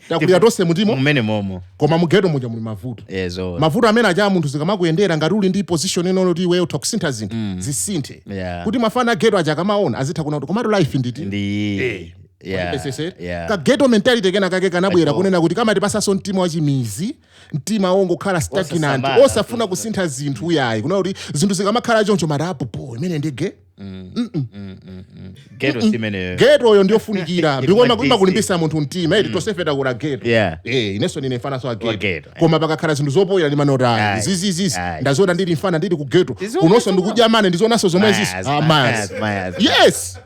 Takulira tose mutimo. Mumene momo. Koma mu ghetto muja muli mavuto. Yezo. Mavuto amene aja munthu zikamakuyendera ngati uli ndi position ino kuti wewe toxinta zinthu zisinthe. Yeah. Kuti mafana ghetto aja kamaona azitha kuna kuti komatu life nditi. Yeah. Ka ghetto mentality kena kake kanabwera kunena kuti kama tipasaso mtima wachimizi, mtima wongokhala stagnant, osafuna kusintha zinthu uyayi. Kuna kuti zinthu zikamakhala choncho marapo imene ndege. Ghetto simene. Ghetto yo ndio funikira. Ndikoma kulimbisa munthu mtima, tosefeta kula ghetto. Yeah. Ineso ndine fana so ghetto. Koma pakakhala zinthu zopoyera ndi manota. Zizi. Ndazona ndili mfana ndili ku ghetto. Kunonso ndikudya mane ndizonaso zomwe zizi. Yes.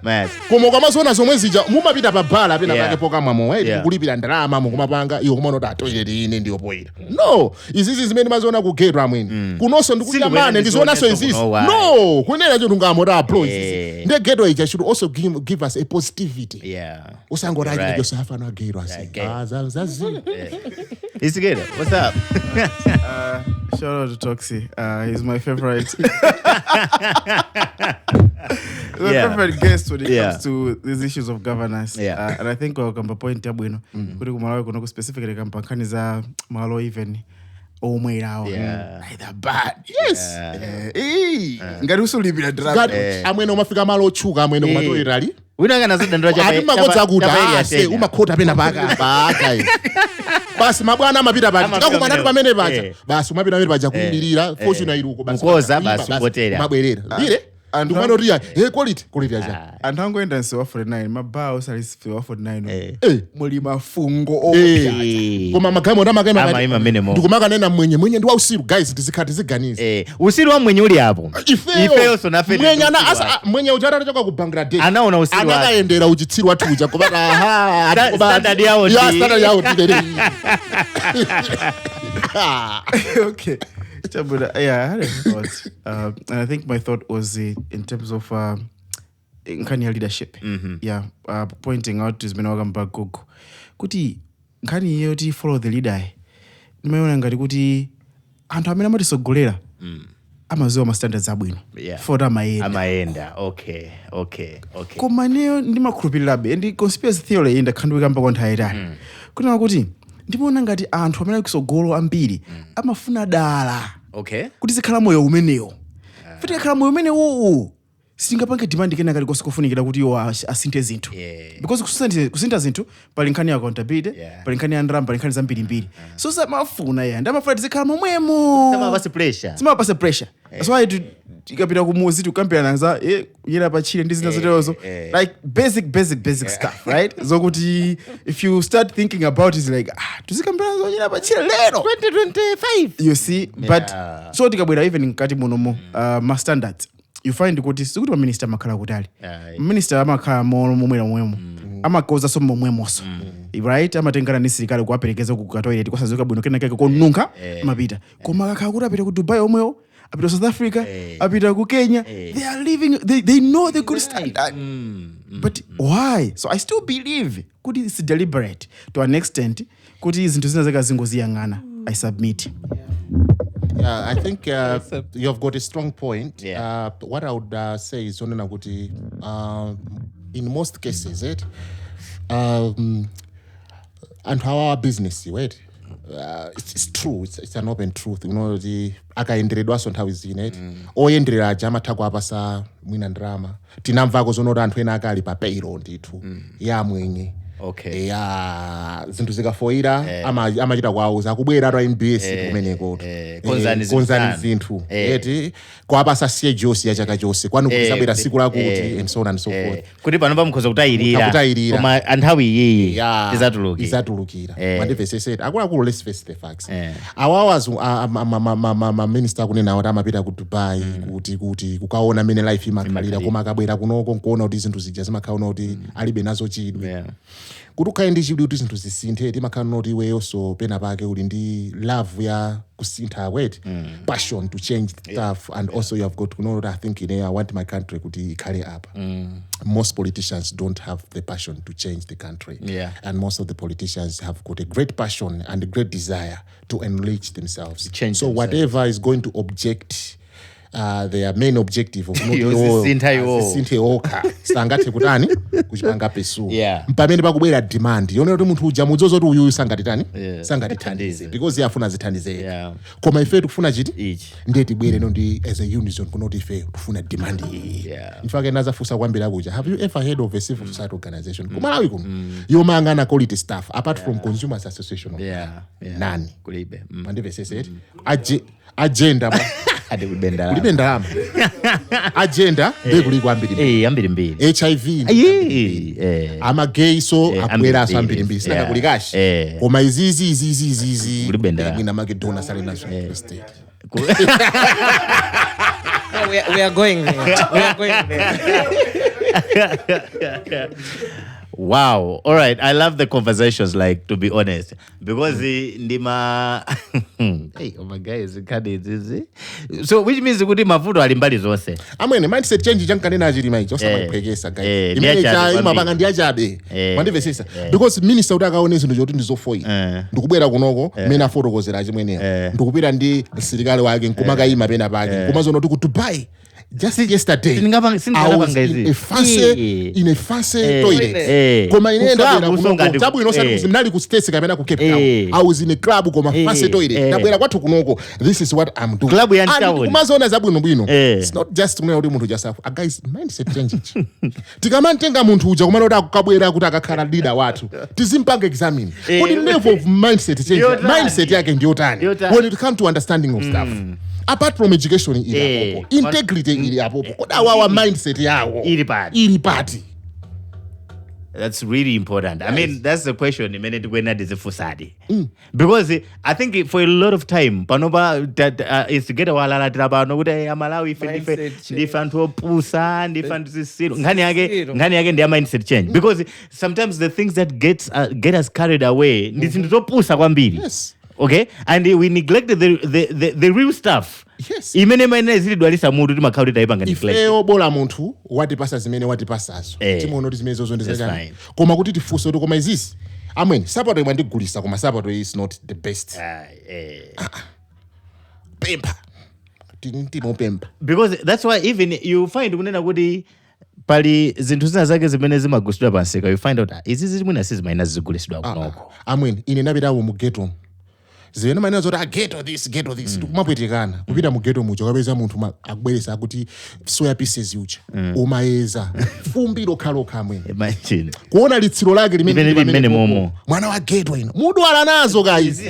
Koma ukamazona zomwe zija mumapita pa bala pena pake pokamwa moyo. Kulipira ndalama mukumapanga iyo kumanota toilet ine ndiyo poyera. No, izizi zimene mazona ku ghetto amweni. Kunonso ndikudya mane ndizonaso izizi. No, kunena cho tungamota the ghetto age should also give us a positivity. Yeah. Usangorajira Joseph na ghetto asi. It's good. What's up? Shout out to Toxie. He's my favorite. My favorite guest when it comes to these issues of governance. And I think kwa point ya bwino. Kuri kumalawi kunoko specifically kampakani za malo even omwerawo either bad ngati usulipira amwene umafika malo otchuka amwene kumatoera ali wina kana zadandira cha ati makodza kuti umakhota pena paka basi mabwana amapita paja tikakumanatu pamene paja basi umapita pamene paja kuyimirira fortune iruko basi mukoza basi ubotera mabwerera ndire ndumanotiya quality aja anthu angoenda nsewa 49 mabao salisewa 49 muli mafungo opya koma magamo ama menemo ndikumakanena mwenye ndi wausiru guys tizikhati ziganize usiru wa mwenye uli hapo ifeyo so nafe mwenye uchara choka ku Bangladesh anaona usiru wa anakaendera uchitsiru wathuja kubata standard yawo standard yawo okay. But I had a thought, and I think my thought was in terms of nkani ya leadership. Pointing out to Zbenoga Gugu. Kuti nkani hiyo ti follow the leader. Nimeona ngati kuti anthu amene amatisogolera amaziwa ma standards abwino. For amaenda. Okay. Koma neyo ndimakhulupirirabe ndi conspiracy theory inda khandwika mpaka nthawi kuna kuti ndimaona ngati anthu amene akusogolo ambiri amafuna dala kuti zikhala moyo umenewo futi akhala moyo umenewo singapange demand kena kali kofunikira kuti iwo asinthe zinthu because kusintha zinthu pali nkhani ya accountability pali nkhani ya ndalama pali nkhani zambirimbiri so samafuna ndamafuna tizikhala momwemo samapase pressure that's why tikapita kumuzi tukambirana za yera pachile ndi zina zoterozo like basic stuff right zokuti if you start thinking about it like tuzikambirana zo yera pachile lero 2025 you see but so tikabwera even nkati munomo ma standards you find kuti sikuti ma minister makhala kutali minister amakhala momwemo amakoza so momwemoso right amatengana ni sirikali kuwaperekeza ku toilet kwasazoka bwino kena kake konunka mapita koma akakhala kuti apita ku Dubai omwewo apita South Africa apita ku Kenya they are living they know the good standard but why so I still believe kuti it's deliberate to an extent kuti izinthu zina zaka zingoziyangana I submit. I think you've got a strong point. What I would say is in most cases and our business it's true, it's an open truth, akaenderedwa so nthawi zine oyenderera aja amathako apasa mwina ndrama tinamvako zonoti anthu ena akali pa payroll ndithu ya mwenye zinthu zikafoira amachita kwawo zakubwera atwa NBS kumeneko konzani zinthu eti kwapasa siye Josi ya chaka chose kwanu kuzabwera siku lakuti and so on and so forth kuti pano pamukhoza kutayirira koma anthawi iyi izatulukira mandiveseseti akuluakulu let's face the facts awawas minister kunena kuti amapita ku Dubai kuti kukaona mene life imakhalira koma akabwera kunoko nkuona kuti zinthu zija zimakhala kuti alibe nazo chidwi kuti ukaende chidwi kuti zinthu zisinthe timakhala noti iweyo so pena pake uli ndi love ya kusintha passion to change stuff and also you have got to know that I think I want my country kuti ikhale up. Most politicians don't have the passion to change the country and most of the politicians have got a great passion and a great desire to enrich themselves. So whatever is going to object their main objective of zisinthe oka sangathe kutani kuchipanga pesu mpamene pakubwera demand yonera kuti munthu uja mudzozo kuti uyu sangatithandize because yafuna zithandize koma ife tikufuna chiti ndiye tibwere ndi as a unison kunoti ife tufuna demand mfake nazafusa kwambira kuja have you ever heard of a civil society organization kumalawi kuno yomangana quality staff apart from consumers association nani kulibe mandivesese agenda kulibenda agenda ndekuliko ambiri HIV amagay so abwera so ambiri sina kulikashi koma izizi kulibenda ngina makedona sale national state we are going there. Wow. All right. I love the conversations, like, to be honest. Because ndima hey, oh my guys, so which means kuti mavuto ali mbali zonse. Amene mindset change jankanena ajilima icho samapekesa guys. Imecha imapanga ndi ajabe. Mandivesesa. Because minister utakaone zinthu zoti ndizofoyi. Ndikubwera kunoko mena fotokozera achimwenera. Ndikupita ndi sirikali wake nkumaka ima pena pake. Kumazono kuti ku Dubai. Just yesterday, I was in a fancy toilet. Koma inaenda bera kunoko. Tabu inosa kusimnali ku States kapena ku Cape Town. I was in a club koma fancy toilet. Tabwera kwathu kunoko this is what I'm doing. Club ya town. Kumazoona zabwino. It's not just kunena kuti munthu just a guys mindset change. Tikamantenga munthu uja kumana kuti akukabwera kuti akakhala leader wathu. Tizimpanga examine. Kuti level of mindset change. Mindset yake ndiyo tani. When it comes to understanding of stuff. Apart from education ili apopo, integrity ili apopo. Koda wawa mindset yawo ili pati. That's really important. Yes. I mean, that's the question. Because I think for a lot of time, panoba that is to get a wala trabano with a Malawi different pusa, different ngani again their mindset change. Because sometimes the things that get us carried away, this is pusa kwambiri. Yes. Okay, and we neglected the real stuff. Yes. Imene mene zili dwalisa mudu timakhauri taipanga neglect. Ifeo bola munthu watipasa zimene watipasazo. Timono kuti zimene zozo ndizakani. Koma kuti tifuso to koma izisi. Amen. Sapato imandikugulisa koma sapato is not the best. Pempa. Timo pempa. Because that's why even you find kunena kuti pali zinthu zina zake zimene zimagusidwa panseka, you find out izizi zimene sizimene zigulisidwa kunoko. Amen. Ine napitawo mu ghetto. Zimene manena zoti ghetto this kumapwetekana kupita mu ghetto mucho kapeza munthu akubweresa kuti soya pieces ucha umayeza fumbiro khalo khamwe. Imagine kuona litsiro lake limene momo mwana wa ghetto ino mudwala nazo guys.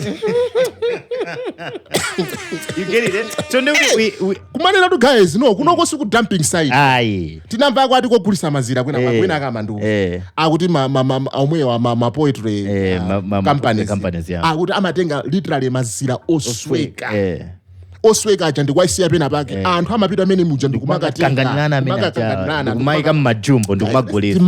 You get it? So we kumanena tu guys no kunoko siku dumping site. Ayi. Tinamva kwati kokugulisa mazira kwina kamandu. Akuti omwe wa poetry companies yeah. Akuti amatenga literally mazira osweka. Osweka acha ndikwasiya pena pake. Anthu amapita amene muja ndikumakakanganana kumaika mmajumbo ndikumagulisa.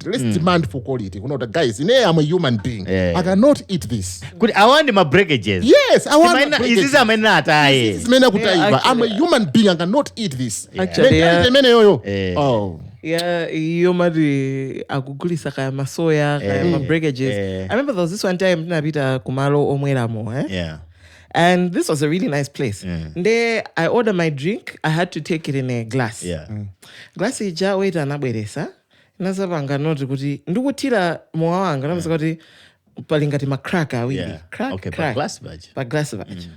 Let's demand for quality. Kunota guys, I'm a human being. I cannot eat this. Kuti awandi ma breakages. Yes, I want breakages. Izizi amena ataye. Izizi kutaiba. I'm a human being, I cannot eat this. Actually, oh. Yeah, yomari akugulisa kaya masoya, kaya ma breakages. I remember there was this one time nabita kumalo omweramo, Yeah. And this was a really nice place. There, I ordered my drink. I had to take it in a glass. Yeah. Glass ija wait anabweresa. Nazabanga noti kuti ndikutira mowa wanga namusa kuti palingati makraka awiri. Yeah. Crack. By glass badge.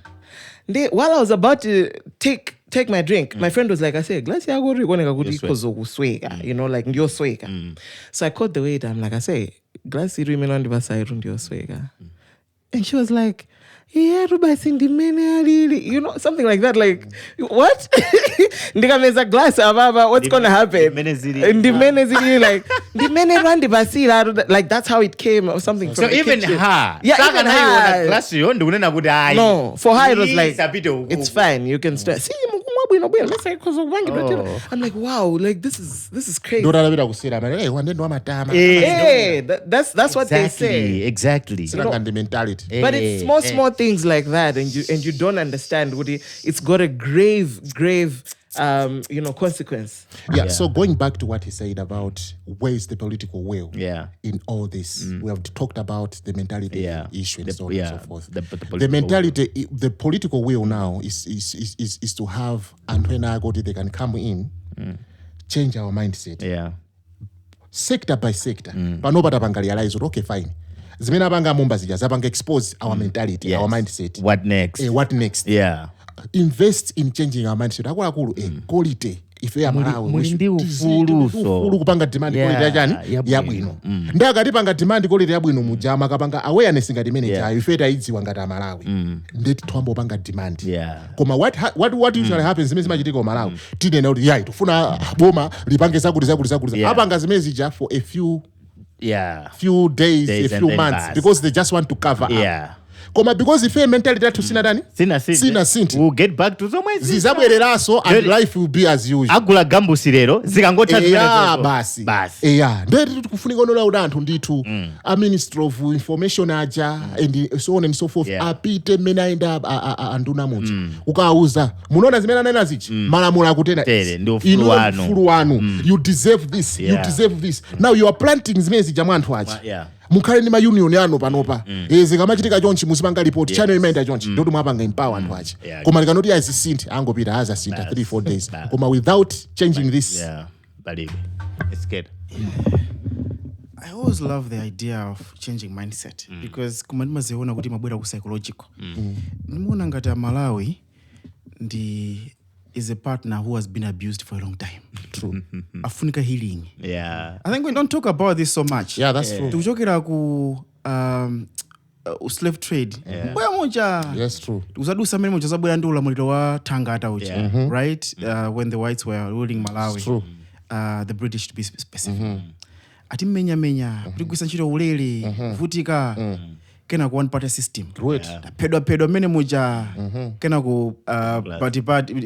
While I was about to take my drink, my friend was like, I said, glass yako rikoneka kuti kozogusweka, like ndiyo sweka. So I called the waiter. I'm like, I say, glass iru imeno ndibasa iru ndiyo sweka. And she was like, yeah, something like that. Like, what? Ndikameza glass ababa, what's going to happen? Like, that's how it came or something. So even her. Yeah, even her. Glass no, for her it was like, it's fine, you can start. See, I'm like, wow, like this is crazy. Hey, that's what they say. Exactly. The mentality. But it's small things like that, and you don't understand what it's got a grave consequence. Yeah. So going back to what he said about where is the political will in all this, we have talked about the mentality issue and so on and so forth. The mentality, the political will now is to have, and when I go, they can come in, change our mindset. Yeah. Sector by sector. Panobata banga realize, okay, fine. Zimena banga Mbumba zija, zabanga expose our mentality, our mindset. What next? What next? Yeah. Invest in changing our mindset. Akula kulu quality. Ife ya Malawi. Mulindi ufulu kupanga demand quality ya jani? Ya bwino. Ndakati panga demand quality ya bwino mujama kapanga awareness ngati manager. Ife ta idzi wangata Malawi. Ndeti twambo panga demand. Koma what usually happens zimezi machitika Malawi. Tine na kuti tufuna boma lipange zakuti. Apanga zimezi ja for a few days, a few months, because they just want to cover up. Koma because if mentality that to sina sinti. We'll get back to somewhere. Zizabwereraso and life will be as usual. Agula gambusi lero zikangotha basi. Ndeti kufunika onola udanthu ndithu a minister of information aja and so on and so forth apite mena enda anduna mucha. Ukauza munaona zimene anena zichi malamulo akutena ufulu wanu. You deserve this. You deserve this. Now you are planting zimene zija mwanthu aja. Mukhale ni ma union yano panopa zikamachitika chonchi musipanga report channel imaenda chonchi ndoti mwapanga empower anthu achi koma likanoti azisinthi angopita azasinta 3-4 days koma without changing this believe it's good. I always love the idea of changing mindset because kumanima ziona kuti mabwera ku psychological. Nimuona ngati ngati Malawi is a partner who has been abused for a long time. True. Afunika healing. Yeah. I think we don't talk about this so much. Yeah, that's true. Tukuchokera ku slave trade. Boya moja. That's true. Uzadusa mene moja zabwera ndi ulamuliro wa Tangata uchi. Right? When the whites were ruling Malawi. It's true. The British to be specific. Ati menya kuligwisa ntchito ulele vutika kena ku one party system. Right. Pedwa mene moja kena ku party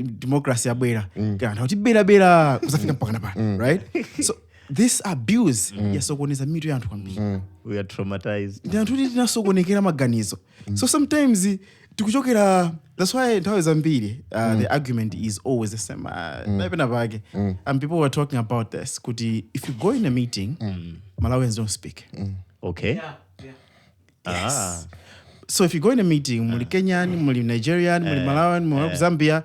democracy abwera. Kena kuti bera kuzafika mpaka napana. Right? So this abuse yasokoneza mitu ya anthu kwambiri. We are traumatized. Ndi anthu kuti tinasokonekera maganizo. So sometimes tikuchokera, that's why nthawi zambiri the argument is always the same. Napena pake. And people were talking about this. Kuti if you go in a meeting, Malawians don't speak. Okay. Yes. So if you go in a meeting, muli Kenyan, muli Nigerian, muli Malawian, muli Zambia,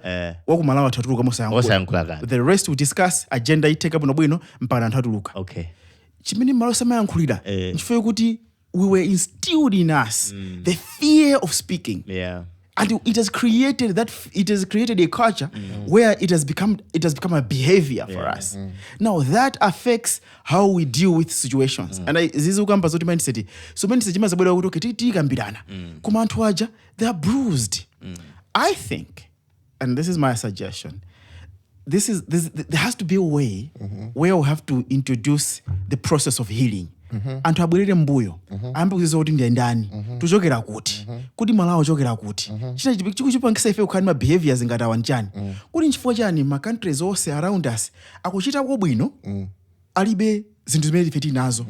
waku Malawi atuluka mosayankhula. The rest we discuss, agenda iteka bwino bwino mpaka anthu atuluka. Okay. Chimene Malawi samayankhulira. Nchifukwa kuti we were instilled in us the fear of speaking. Yeah. And it has created a culture where it has become a behavior for us. Now that affects how we deal with situations. And zizi ukamba zoti mindset. So mindset jima zabwera kuti okay tikambirana. Koma anthu aja they are bruised. I think, and this is my suggestion, there has to be a way where we have to introduce the process of healing. Anthu abwerere mbuyo ayambe kuziza kuti ndiye ndani tuchokera kuti Malawi ochokera kuti chikuchipangisa ife kukhala ma behaviors ngati awa nchani kuti nchifukwa chani ma countries onse around us akuchita bwino alibe zinthu zimene ife tinazo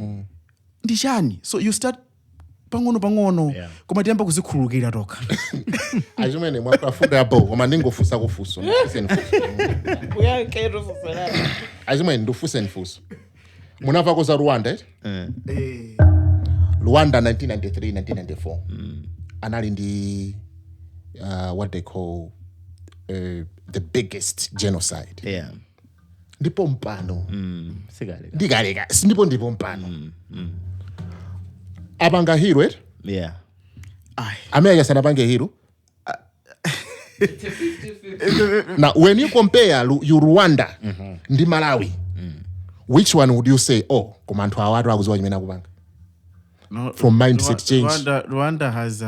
ndi chani. So you start pang'ono koma tiyamba kuzikhululukira toka. Achimene mwakafunda apo koma ndingofusa kufuso. Achimene ndofusa nifuso. Munava koza Rwanda Rwanda 1993-1994 anali ndi what they call the biggest genocide. Ndipo mpano ndikaleka ndipo mpano abanga hero America sanapange hero. Now when you compare you Rwanda ndi Malawi, which one would you say, koma anthu awatu akuziwa chimene akupanga? From mindset change. Rwanda has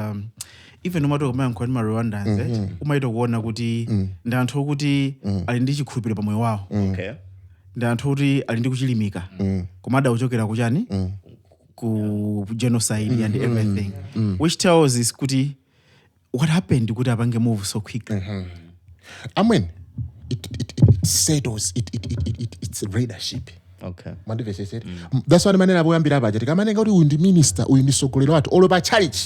even no matter koma nkwani Rwandans umaita kuona kuti ndi anthu kuti ali ndi chikhulupiriro pa moyo wawo. Okay. Ndi anthu kuti ali ndi kuchilimika. Koma adachokera kuchani? Ku genocide and everything. Which tells us kuti what happened kuti apange move so quick. I mean, it settles it's leadership. Okay. That's why manena boyambira abaje tikamanenga kuti uyu ndi minister uyu ndi sogolero watu all over church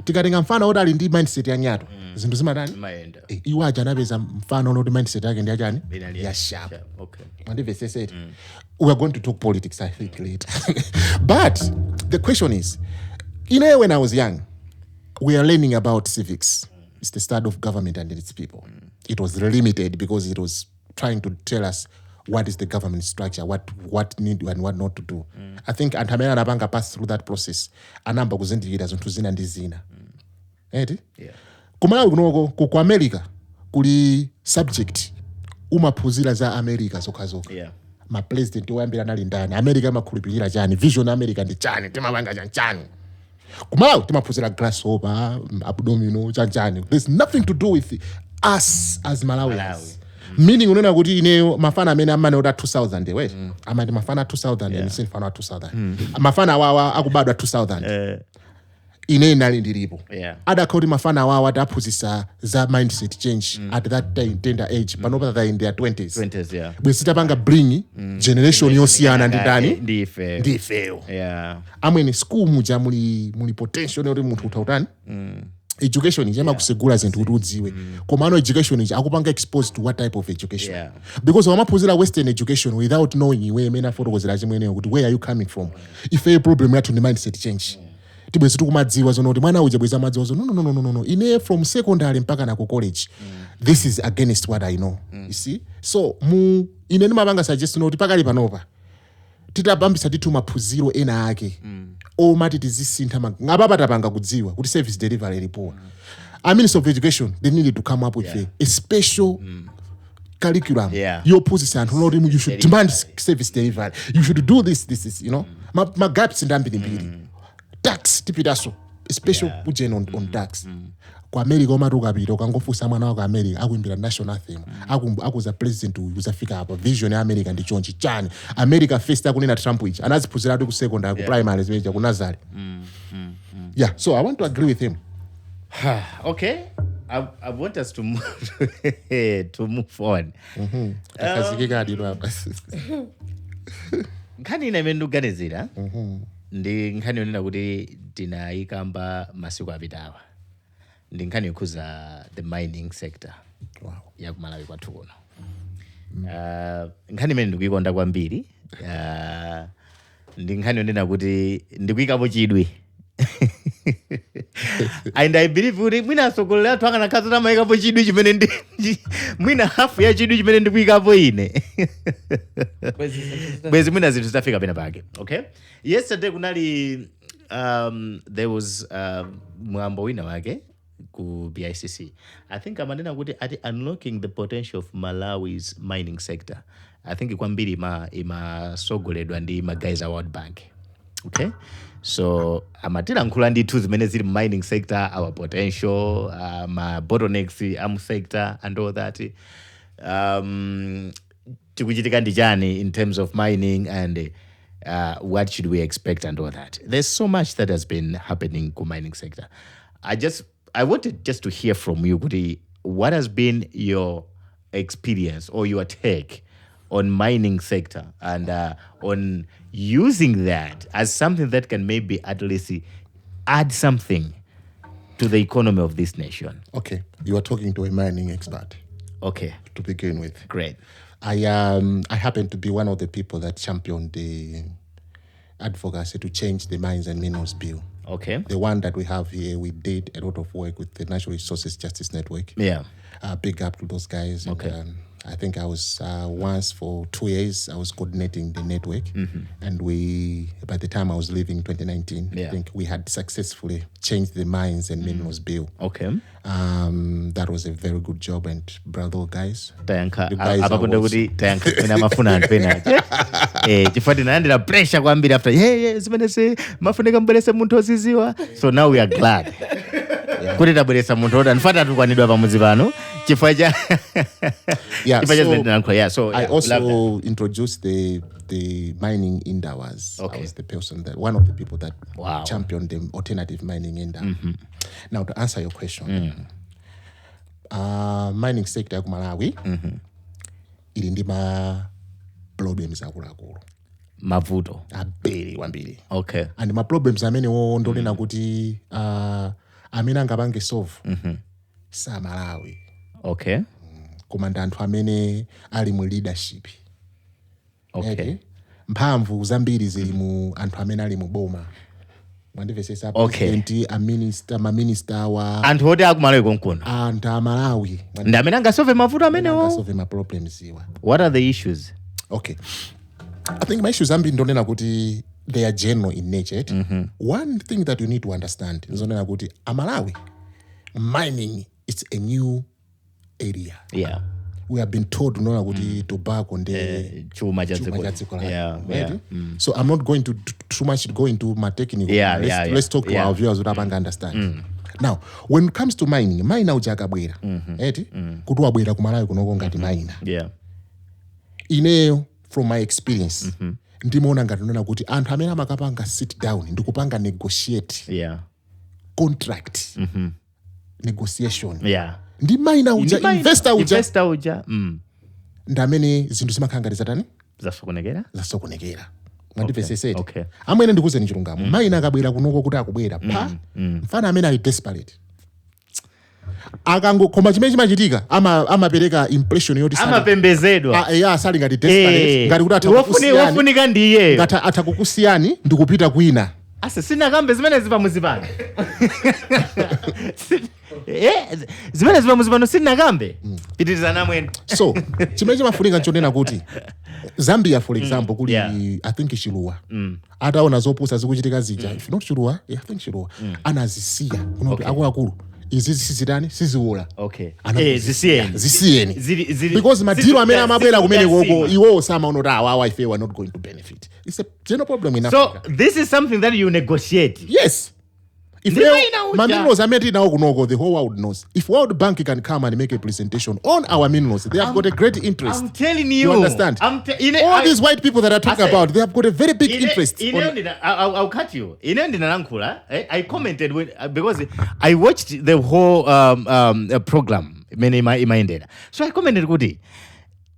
tikatenga mfano oti ali ndi mindset ya nyato zinthu zimatani iwo aja anapeza mfano oti mindset yake ndi achani ya sharp. Okay. We are going to talk politics I think later. But the question is, when I was young we are learning about civics. It's the start of government and its people. It was limited because it was trying to tell us what is the government structure, what need and what not to do. I think Antamena Nabanga passed through that process. Anamba kuzindikira zinthu zina ndi zina. Eti? Yeah. Kumalawi kunoko ku America kuli subject umaphunzira za America zokhazoka. Yeah. Ma president oyambira nali ndani, America makhulupirira chani, vision America ndi chani, timapanga chani. Kumalawi timaphunzira grasshopper, abdomino chani. There's nothing to do with us as Malawians. Meaning unena kuti ineyo mafana amene amane ota 2000 amati mafana 2000 and mfana 2000 mafana wawa akubadwa 2000 ine nali ndilipo adakauti mafana wawa adaphunzisa za mindset change at that time tender age panopa that in their 20s bwesitapanga bring generation yosiyana ndi ndani ndi ifeyo amene school muja muli potential yoti munthu utautani education is kusegula zinthu kuti udziwe koma education is akupanga exposed to what type of education because wamaphunzira western education without knowing iwe mena fotokozera chimweneyo kuti where are you coming from if a problem yathu ndi mindset change tibwezi tikumadziwa zonoti mwana uja bweza madziwa zo no ine from secondary mpaka na ku college this is against what I know you see so ine ndimapanga suggest noti pakali panopa titapambisa titu maphunziro ena ake omati tizisintha ngapapa tapanga kudziwa kuti service delivery ilipo our Minister of Education, they needed to come up with a special curriculum. Your position, you should demand service delivery. You should do this, you know. My gaps in Dambini. Tax, tipidaso, a special budget on tax. Kwa America, Omaruga, Kangofusa Managa, America, I will be a national theme. I was a president who was a figure of a vision America and the Chonchi Chan. America faced a Trump, which, and as Pusarado second, primary, Nazari. Yeah, so I want to agree with him. Okay. I want us to move on. Nkhani imenuganizira ndi nkhani yonena kuti tinaikamba masiku apitawa ndi nkhani yokhuza the mining sector ya kumalawi kwathu kuno. Nkhani imene ndikuikonda kwambiri ndi nkhani yonena kuti ndikuikapo chidwi. And I believe kuti mwina asogolera athu akanakhaza maikapo chidwi chimene ndi mwina hafu ya chidwi chimene ndikuikapo ine. Bwezi mwina zinthu zitafika pena pake. Okay, yesterday kunali there was mwambo wina wake ku BICC. I think amanena kuti ati unlocking the potential of Malawi's mining sector. I think kwambiri imasogoledwa ndi guys a World Bank. Okay, so amatira nkhula ndithu zimene zili mining sector, our potential, ma bottlenecks sector and all that. Tikuchitika ndi chani in terms of mining and what should we expect and all that. There's so much that has been happening in mining sector. I wanted just to hear from you, Kuti, what has been your experience or your take on mining sector and on using that as something that can maybe at least add something to the economy of this nation. Okay, you are talking to a mining expert. Okay. To begin with. Great. I happen to be one of the people that championed the advocacy to change the Mines and Minerals Bill. Okay. The one that we have here, we did a lot of work with the Natural Resources Justice Network. Yeah. Big up to those guys. Okay. And, I think I was once for 2 years, I was coordinating the network. And by the time I was leaving 2019, I think we had successfully changed the Mines and Minerals Bill. Okay. That was a very good job. And brother, guys. Tayanka kuna mafuna pena. Chifati naandira pressure kwambiri after zimenese mafuneka mbelese muntu oziziwa. So now we are glad. Kuti tabelesa muntu oda nfata tukwanidwa pamuzi pano. So I also introduced the mining indawas. I was the person one of the people that championed the alternative mining inda. Now to answer your question, mining sector ya Malawi ili ndima problems akulu. Mavuto. Abeli wambili. Okay. And my problems amene ndolena kuti amene angapange solve sa Malawi. Okay. Komanda anthu amene ali mu leadership. Okay. Mphamvu zambiri zili mu anthu amene ali mu boma. Mwandivesesa president, ma minister wa anthu oti akumalawi konkuno. Anthu amalawi. Ndi amene angasolve mavuto amenewo. Angasolve ma problems iwa. What are the issues? Okay. I think my issues ambiri ndonena kuti they are general in nature. One thing that you need to understand is ndonena kuti Malawi mining is a new area. Yeah. We have been told tobacco and chuma cha dziko. Yeah. So I'm not going to too much go into my technical. Let's talk to our viewers what I understand. Now, when it comes to mining, mine ujakabwera. Kuti wabwera kumalawi kunoko ngati miner. Yeah. Ine from my experience, ndimaona ngati nona kuti anthu amene amakapanga sit down ndikupanga negotiate. Yeah. Contract. Negotiation. Yeah. Ndi miner uja investor uja ndamene zinthu zimakhanga zatani zasokonekera mwandipesesete. Okay. Amwene ndikuzeni chilungamo miner akabwera kunoko kuti akubwera mfana amene ali desperate koma chimene chimachitika amapereka impression yoti amapembezedwa asali ngati desperate ngati kuti wofunika ndiye ngati atakukusiyani ndikupita kwina sinakambe zimene zipamuzi pano. Zimene zipamuzi pano sinakambe. Pitirizana mwene. So chimene chimafunika nchonena kuti Zambia for example kuli I think Chiluwa. Ataona zopusa zikuchitika zija. If not Chiluwa, I think Chiluwa. Anazisiya kuno akulu izi siziwola okay zisiyeni because madiro amene amabwera kumene koko iwo sama unoti awawa ife we are not going to benefit. It's a general problem in Africa. So this is something that you negotiate. Yes. If my minerals are made now, the whole world knows. If World Bank can come and make a presentation on our minerals, they have got a great interest. I'm telling you. You understand? All these white people that are talking about, they have got a very big interest. I'll cut you. I commented because I watched the whole program. So I commented, Kuti,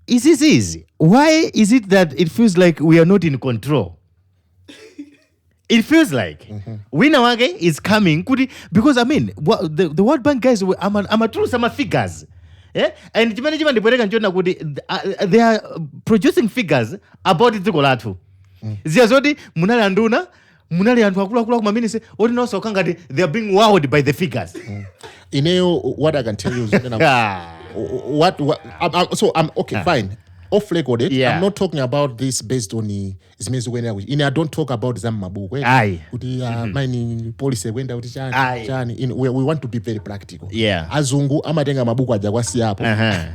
is this easy? Why is it that it feels like we are not in control? It feels like Winawage is coming because I mean the World Bank guys I'm a true some figures. Yeah? And they are producing figures about it to Ziazodi munali anduna munali antu akula kumamini say also kangati they are being wowed by the figures. What I can tell you is I'm okay, fine. Off record it. I'm not talking about this based on the I don't talk about Zammabu. Mining policy went out we want to be very practical. Azungu amatenga mabuku ajagwasi hapo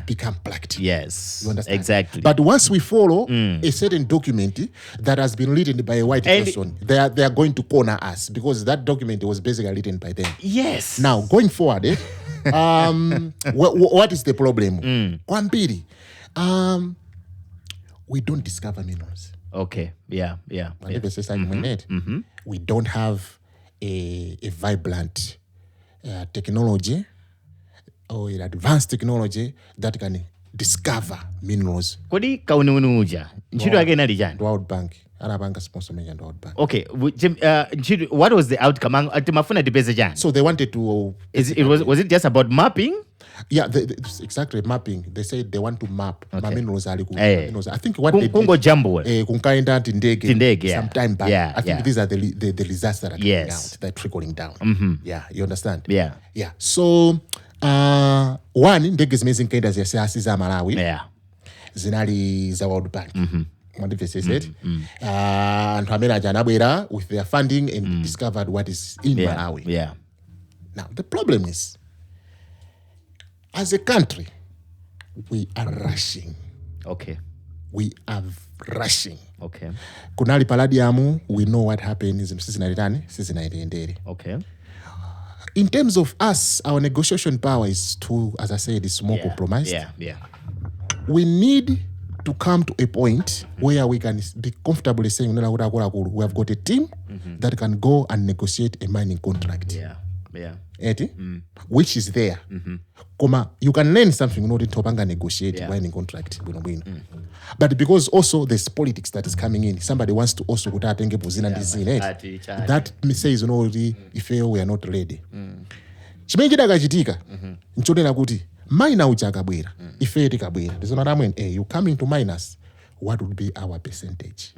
become practical. Yes. You understand? Exactly. But once we follow a certain document that has been written by a white person, they are going to corner us because that document was basically written by them. Yes. Now going forward, what is the problem? Kwambiri. We don't discover minerals. Okay. Yeah. We don't have a vibrant technology or an advanced technology that can discover minerals. Kodi kauniunuja. Nchido yake nali jani? World Bank. Arabanga sponsor me World Bank. Okay. What was the outcome? So they wanted to. Was it just about mapping? Yeah, exactly, mapping. They said they want to map minerals. I think what they did, sometime back. I think these are the results that are coming out. They're trickling down. Yeah, you understand? Yeah. So, one, ndege zimezinkaenda za Malawi. Zinali za World Bank. What they said? And Pamela Janabwera with their funding and discovered what is in Malawi. Yeah. Now, the problem is, as a country, we are rushing. Okay. We are rushing. Okay. Kunali palladium, we know what happened in season 98. Okay. In terms of us, our negotiation power is too, as I said, is more compromised. Yeah. We need to come to a point where we can be comfortably saying, we have got a team that can go and negotiate a mining contract. Yeah. Which is there. You can learn something in order to negotiate mining contract. But because also there's politics that is coming in, somebody wants to also that says, if we are not ready. Chimejida kachitika nchonera kuti mine uchakabwera ife tikabwera you come into miners, what would be our percentage?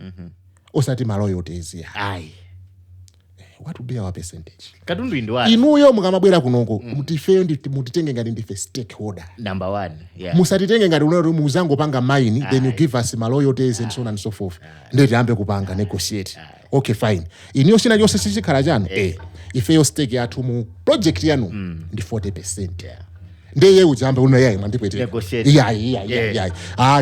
Osati ma royalties here. What would be our percentage? Katundu indwa. Inuyo mukamabwera kunoko mutifeyo mutitenge ngati ndife stakeholder. Number 1. Yeah. Musatitenge ngati unoyo muzango panga mine, then you give us ma royalties and so on and so forth. Ndeti ambe kupanga negotiate. Okay, fine. Iniyo sina yose sichikhala chanu. Ifeyo stake yathu mu project yanu ndi 40%. Ndeye ujambe unoyaye mandipwete. Negotiate. Yeah.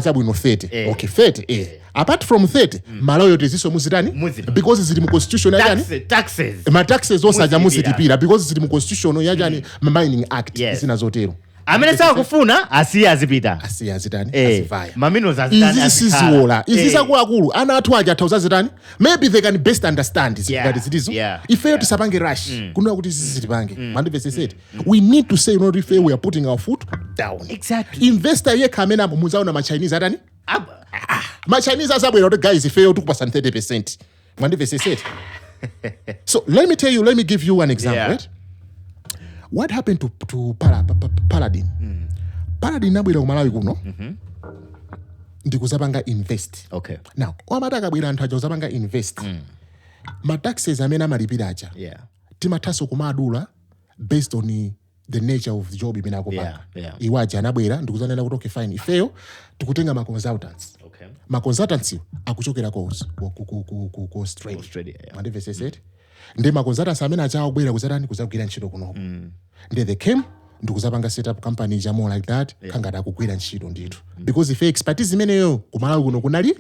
Chabwino 30. Okay, 30. Apart from 30, maloyalties iso muzitani? Because zili mu constitution yajani? Taxes. Ma taxes osaja muzitipira because zili mu constitution yajani mining act zina zotero. Amene sawa kufuna asiya azipita. Asiya azitani? Asivaya. Mamino zazitani. Izi siziwola. Izi zakulu ana athu aja atauza zitani? Maybe they can best understand that it is. If you tisapange rush, kunona kuti zitipange. Mandipese said, we need to say if we are putting our foot down. Exactly. Investor ye kamena muzaona ma Chinese atani? My Chinese asabwera the guys if you took 30%. Mandipese said. So let me give you an example, right? What happened to Paladin? Paladin nabwera ku Malawi kuno. Ndikuzapanga invest. Okay. Now, wamataka bwera anthu aja uzapanga invest. Ma taxes amene amalipira aja. Timataso kumadula based on the nature of the job imene akupanga. Iwaja anabwera ndikuzanena kuti okay fine. Ifeyo tikutenga ma consultants. Okay. Ma consultants akuchokera ku Australia. Australia. Mandivese said. ndi makonzatasi amene achawabwera kuzatani kuzagwira ntchito kunoko ndi they came ndikuzapanga set up company jamo like that kangati akugwira ntchito ndithu because ife expertise imeneyo kumalawi kuno kunali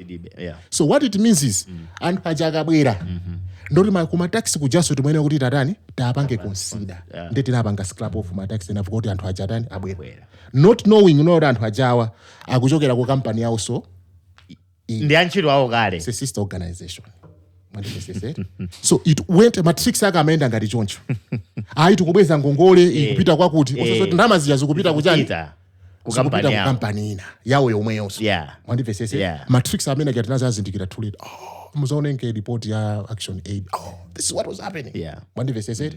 so what it means is anthu aja akabwera ndoti kumataxi kujaso timwene kuti tatani tapange consider ndi tinapanga scrap off mataxi nafuka kuti anthu aja atani abwera not knowing kuti anthu ajawa akuchokera ku company yawo so ndi antchito awo kale it's a sister organization so it went matrix aka amaenda ngati choncho ayi tikubweza ngongole ikupita kwakuti osoti ndama zija zikupita kuchani kupita ku company ina yawo yomweyonso mwandipesese matrix amene ngati nazo azindikira too late muzaonenge report ya action aid this is what was happening mwandipesese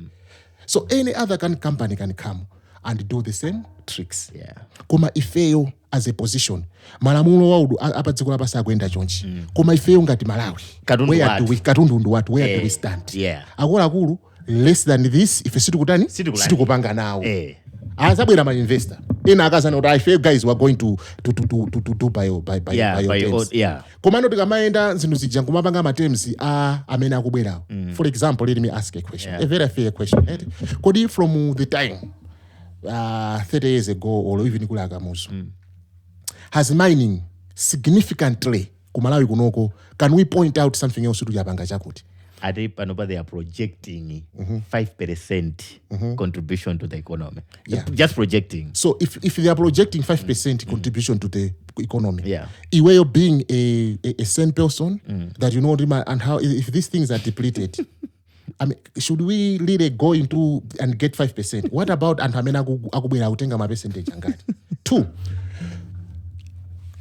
so any other company can come and do the same tricks koma ifeyo as a position malamulo waudu apa dziko lapasi akuenda chonchi koma ifeyo ngati Malawi katundu watu where do we stand akulu less than this ife sitikupanga nawo azabwera ma investor ina akazana kuti ifeyo guys we are going to do by your terms koma ndo tikamaenda zinthu zija kumapanga ma terms amene akubwerawo for example let me ask a question a very fair question kodi from the time 30 years ago or even kula akamuzo has mining significantly kumalawi kunoko can we point out something else tuyapanga chakuti ati panopa they are projecting 5% contribution to the economy just projecting so if they are projecting 5% contribution to the economy iweyo being a sane person that you know and how if these things are depleted I mean, should we really go into and get 5%? What about antamena akubwera kutenga ma percentage angati? 2.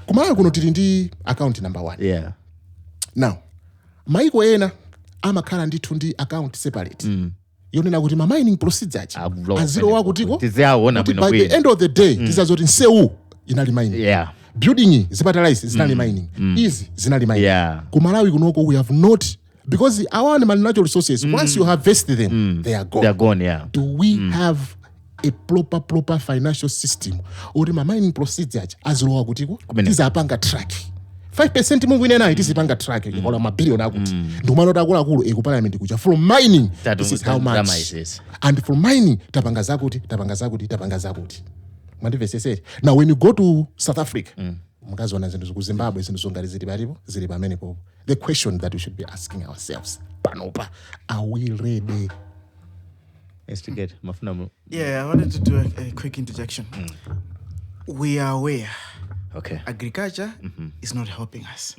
Kumalawi kuno tili ndi account number 1. Now, maiko ena amakhala ndithu ndi account separate. Yonena kuti ma mining procedure aziro wakutiko tizaona bwino by the end of the day tizazoti nsewu inali mining. Building zipatalize zinali mining. Easy zinali mining. Kumalawi kunoko we have not because our natural resources once you harvest them they are gone. Do we have a proper financial system or ma mining procedure azilowa kutiko tizapanga track 5% mungu inena itizipanga track ikola ma billion akuti ndumano takula ku parliament kuja from mining this is how much and from mining tapanga zakuti mwandivesese now when you go to South Africa mukazona zinthu ku Zimbabwe zinthu zongati zili pamene popo the question that we should be asking ourselves panopa are we ready instigate mafuna I wanted to do a quick interjection. We are aware agriculture is not helping us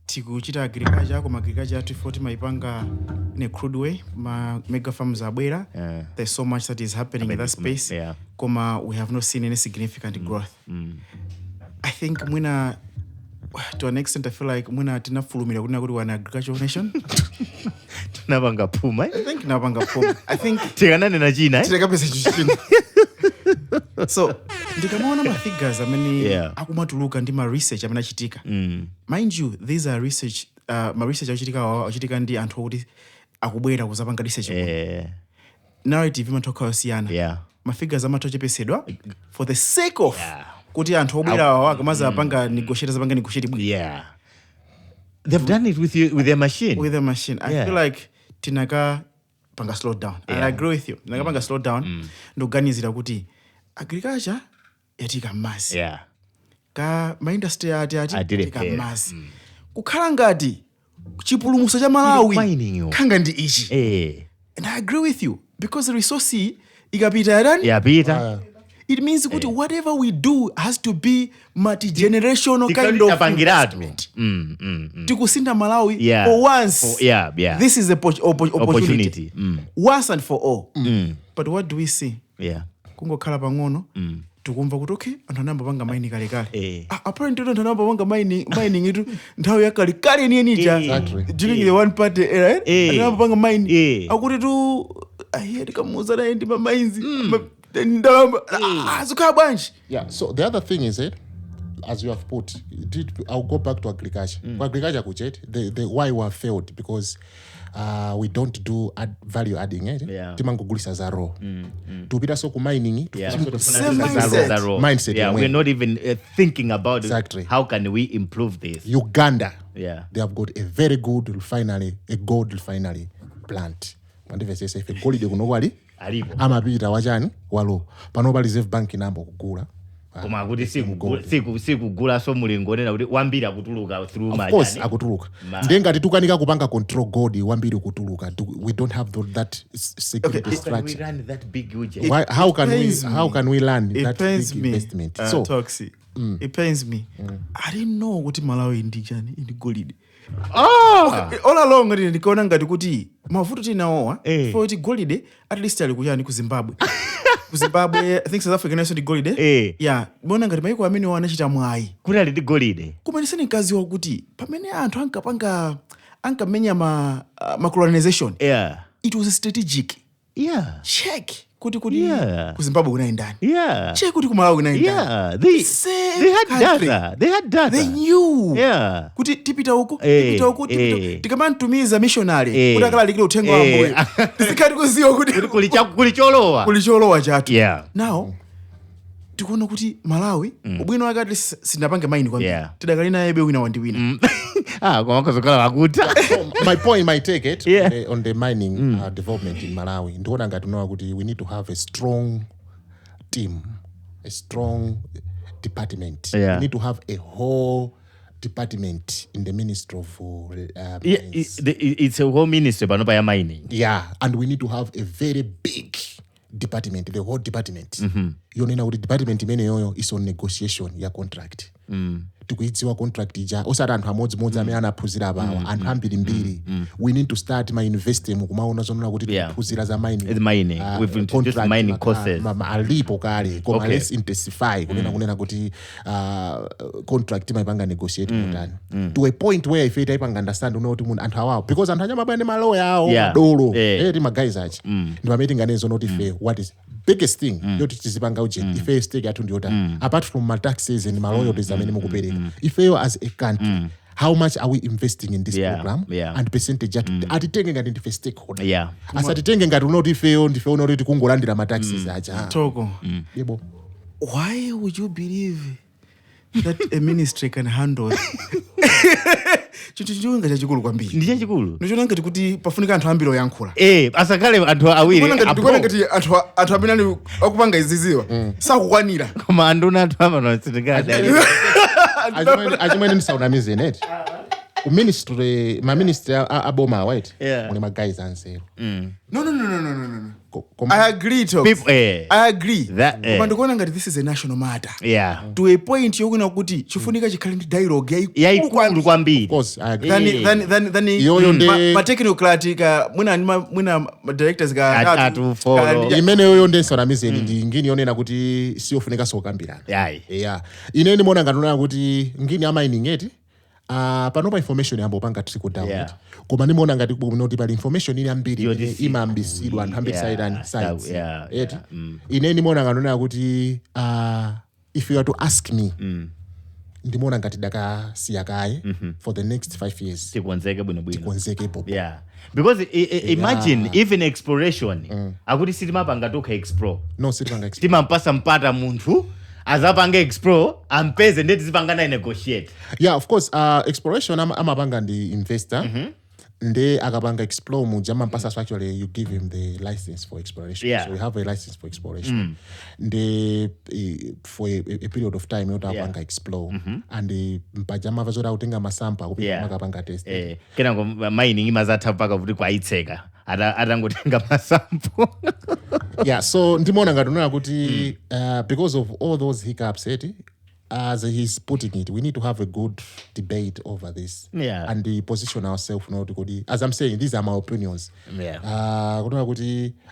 tikuchita agriculture koma agriculture yathu ifoti maipanga in a crude way ma mega farms abwera there's so much that is happening in that space koma we have not seen any significant growth. I think mwina to an extent I feel like mwina tinafulumira kuna kuti wana agricultural nation tunapanga puma I think tikanane na China tikapesa chichina so ndikamaona ma figures amene akumatuluka ndi ma research amene achitika mind you these are research ma research achitika ndi anthu kuti akubwera kuzapanga research narrative imatoka yosiyana ma figures amatochepesedwa for the sake of kuti anthu obwera wakamaza apanga negotiate they've done it with their machine I feel like tinaka panga slow down and I agree with you tinaka panga slow down ndoganizira kuti agriculture yatika mazi ka ma industry yatika mazi kukhala ngati chipulumuso cha Malawi khanga ndi ichi and I agree with you because the resource ikapita yapita it means that whatever we do has to be multi-generational kind of investment. Tikusinda Malawi for once. This is the opportunity. Once and for all. But what do we see? Kungo khala pangono. Tukumva kuti okay anthu anamba panga mining kale. Apparently anthu anamba panga mining itu nthawi yakale nija. During the one party era, anamba panga mining. Akuti tu ayi tikamuza na ndi mines. So the other thing is as you have put I'll go back to agriculture. Agriculture the why we have failed because we don't do value adding timangogulisa za raw tupita so ku mining mindset we're not even thinking about how can we improve this. Uganda they have got a very good refinery, a gold refinery plant mandivesese ife golide kuno kwali alipo amapita wachani walo panopa reserve bank inambo kugula koma kuti sikugula so mulingonena kuti wambiri akutuluka through of majani course akutuluka ndiye ngati tukanika kupanga control gold wambiri kutuluka we don't have that security structure. We run that big huge How can we land that pains big me. investment so Toxic. It pains me. I didn't know kuti Malawi ndijani ndi golide. All along ndikaona ngati kuti mavuto tinaowa for kuti golide at least ali kuyani ku Zimbabwe. Ku Zimbabwe, I think South Africa naso ndi golide. Yeah, mbona ngati maiko amene wanachita mwayi. Kuti ali ndi golide. Koma ndisene kazi wa kuti pamene anthu ankamenya colonization. Yeah. It was strategic. Yeah. Check. Kuti ku Zimbabwe kuna ndani. Yeah. Check kuti ku Malawi kuna ndani. Yeah. They had data. They knew. Yeah. Kuti tipita huko tikamantumiza missionary kuti akalalikire uthenga wa Ambuye. Tisikati kuziwa kuti kulicholowa chatu. Yeah. Now tikuona kuti Malawi ubwino wake ati sinapange maini kwambiri. Tidakali naye be wina wandiwina. Kwa makazokala wakuta. My take it on the mining development in Malawi. Ndikuona ngati unawa kuti we need to have a strong team, a strong department. We need to have a whole department in the Ministry of Mines. It's a whole ministry but not mining. Yeah, and we need to have a very big department, the whole department. Yonena kuti department imene yoyo is on negotiation ya contract. Tikuidziwa contract ija osati anthu amodzi amene anaphunzira apawa anthu ambirimbiri. We need to start investing mukumaona zonena kuti tiphunzira za mining. We've introduced mining courses. Alipo kale koma let's intensify kunena kuti contract maipanga negotiate mutani to a point where if itaipanga understand unoti munthu anthu awawo because anthu anyamabaya ndi maloya awo madolo ti magayizi achi ndi pamene tinganezo noti ife what is biggest thing yoti tizipanga uje ife stake yathu ndiyota apart from my taxes and my royalties amene mukupereka ifeyo as a country how much are we investing in this program and percentage atitenge ngati ndife stakeholder asatitenge ngati unoti ifeyo ndife unoti tikungolandira ma taxes aja Toko yebo why would you believe that a ministry can handle chichunga chachikulu kwambiri ndi chachikulu ndichona ngati kuti pafunika anthu ambiri oyankhula asakale anthu awiri ndikuona ngati anthu amene ali akupanga iziziwa sakukwanira koma anduna anthu amanotsitikada achimwene ndisaunamize neti kuministry maministry aboma right muli magayizi ansero no I agree to I agree koma ndikuona ngati this is a national matter to a point yokuna kuti chifunika chikhale ndi dialogue yaikulu kwambiri of course I agree than ma technocratic mwina directors atatu follow imene yoyo ndisaunamize ndi ngini yonena kuti siyofunika sokambirana ine ndimaona ngati unena kuti ngini amayining eti panopa information yambo panga trickle down koma ndimaona ngati kuti pali information ili ambiri imaambisidwa anthu ambiri sites ine ndimaona ngati kuti if you are to ask me ndimaona ngati dakasiya kaye for the next 5 years tikonzeke bwinobwino tikonzeke popo because imagine even exploration akuti sitimapanga tokha explore no sitimanga explore timampasa mpata munthu azapanga explore ampeze ndeti zipangana negotiate of course exploration amapanga ndi investor nde akapanga explore muja mampasa so actually you give him the license for exploration so we have a license for exploration nde for a period of time yota apanga explore and mpajama vazora utenga masampa kupita makapanga test kenako mining imazatha paka kuti kwaitseka atangotenga masample so ndimaona ngati unena kuti because of all those hiccups as he's putting it, we need to have a good debate over this and position ourselves now to as I'm saying, these are my opinions.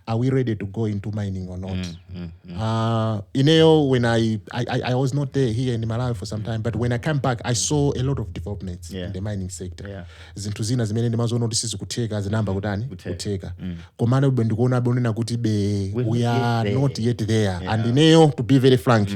Are we ready to go into mining or not? When I was not there here in Malawi for some time, but when I came back, I saw a lot of developments in the mining sector. Zintuzina zimene ndimazoona kuti sisi kuteka zinamba kutani kuteka. Komana bendikuona bonena kuti we are not yet there. And ineyo, to be very frank,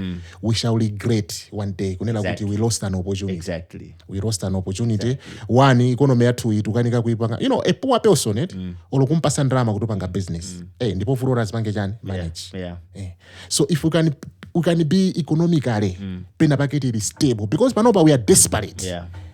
we shall regret one day kunena kuti we lost an opportunity. We lost an opportunity. One, economy yathu itukanika kuipanga. A poor person olokumpasa ndrama kutupanga business. Ndipo vurora zipange chani manage. So if we can be economically pena paketi is stable because panopa we are desperate.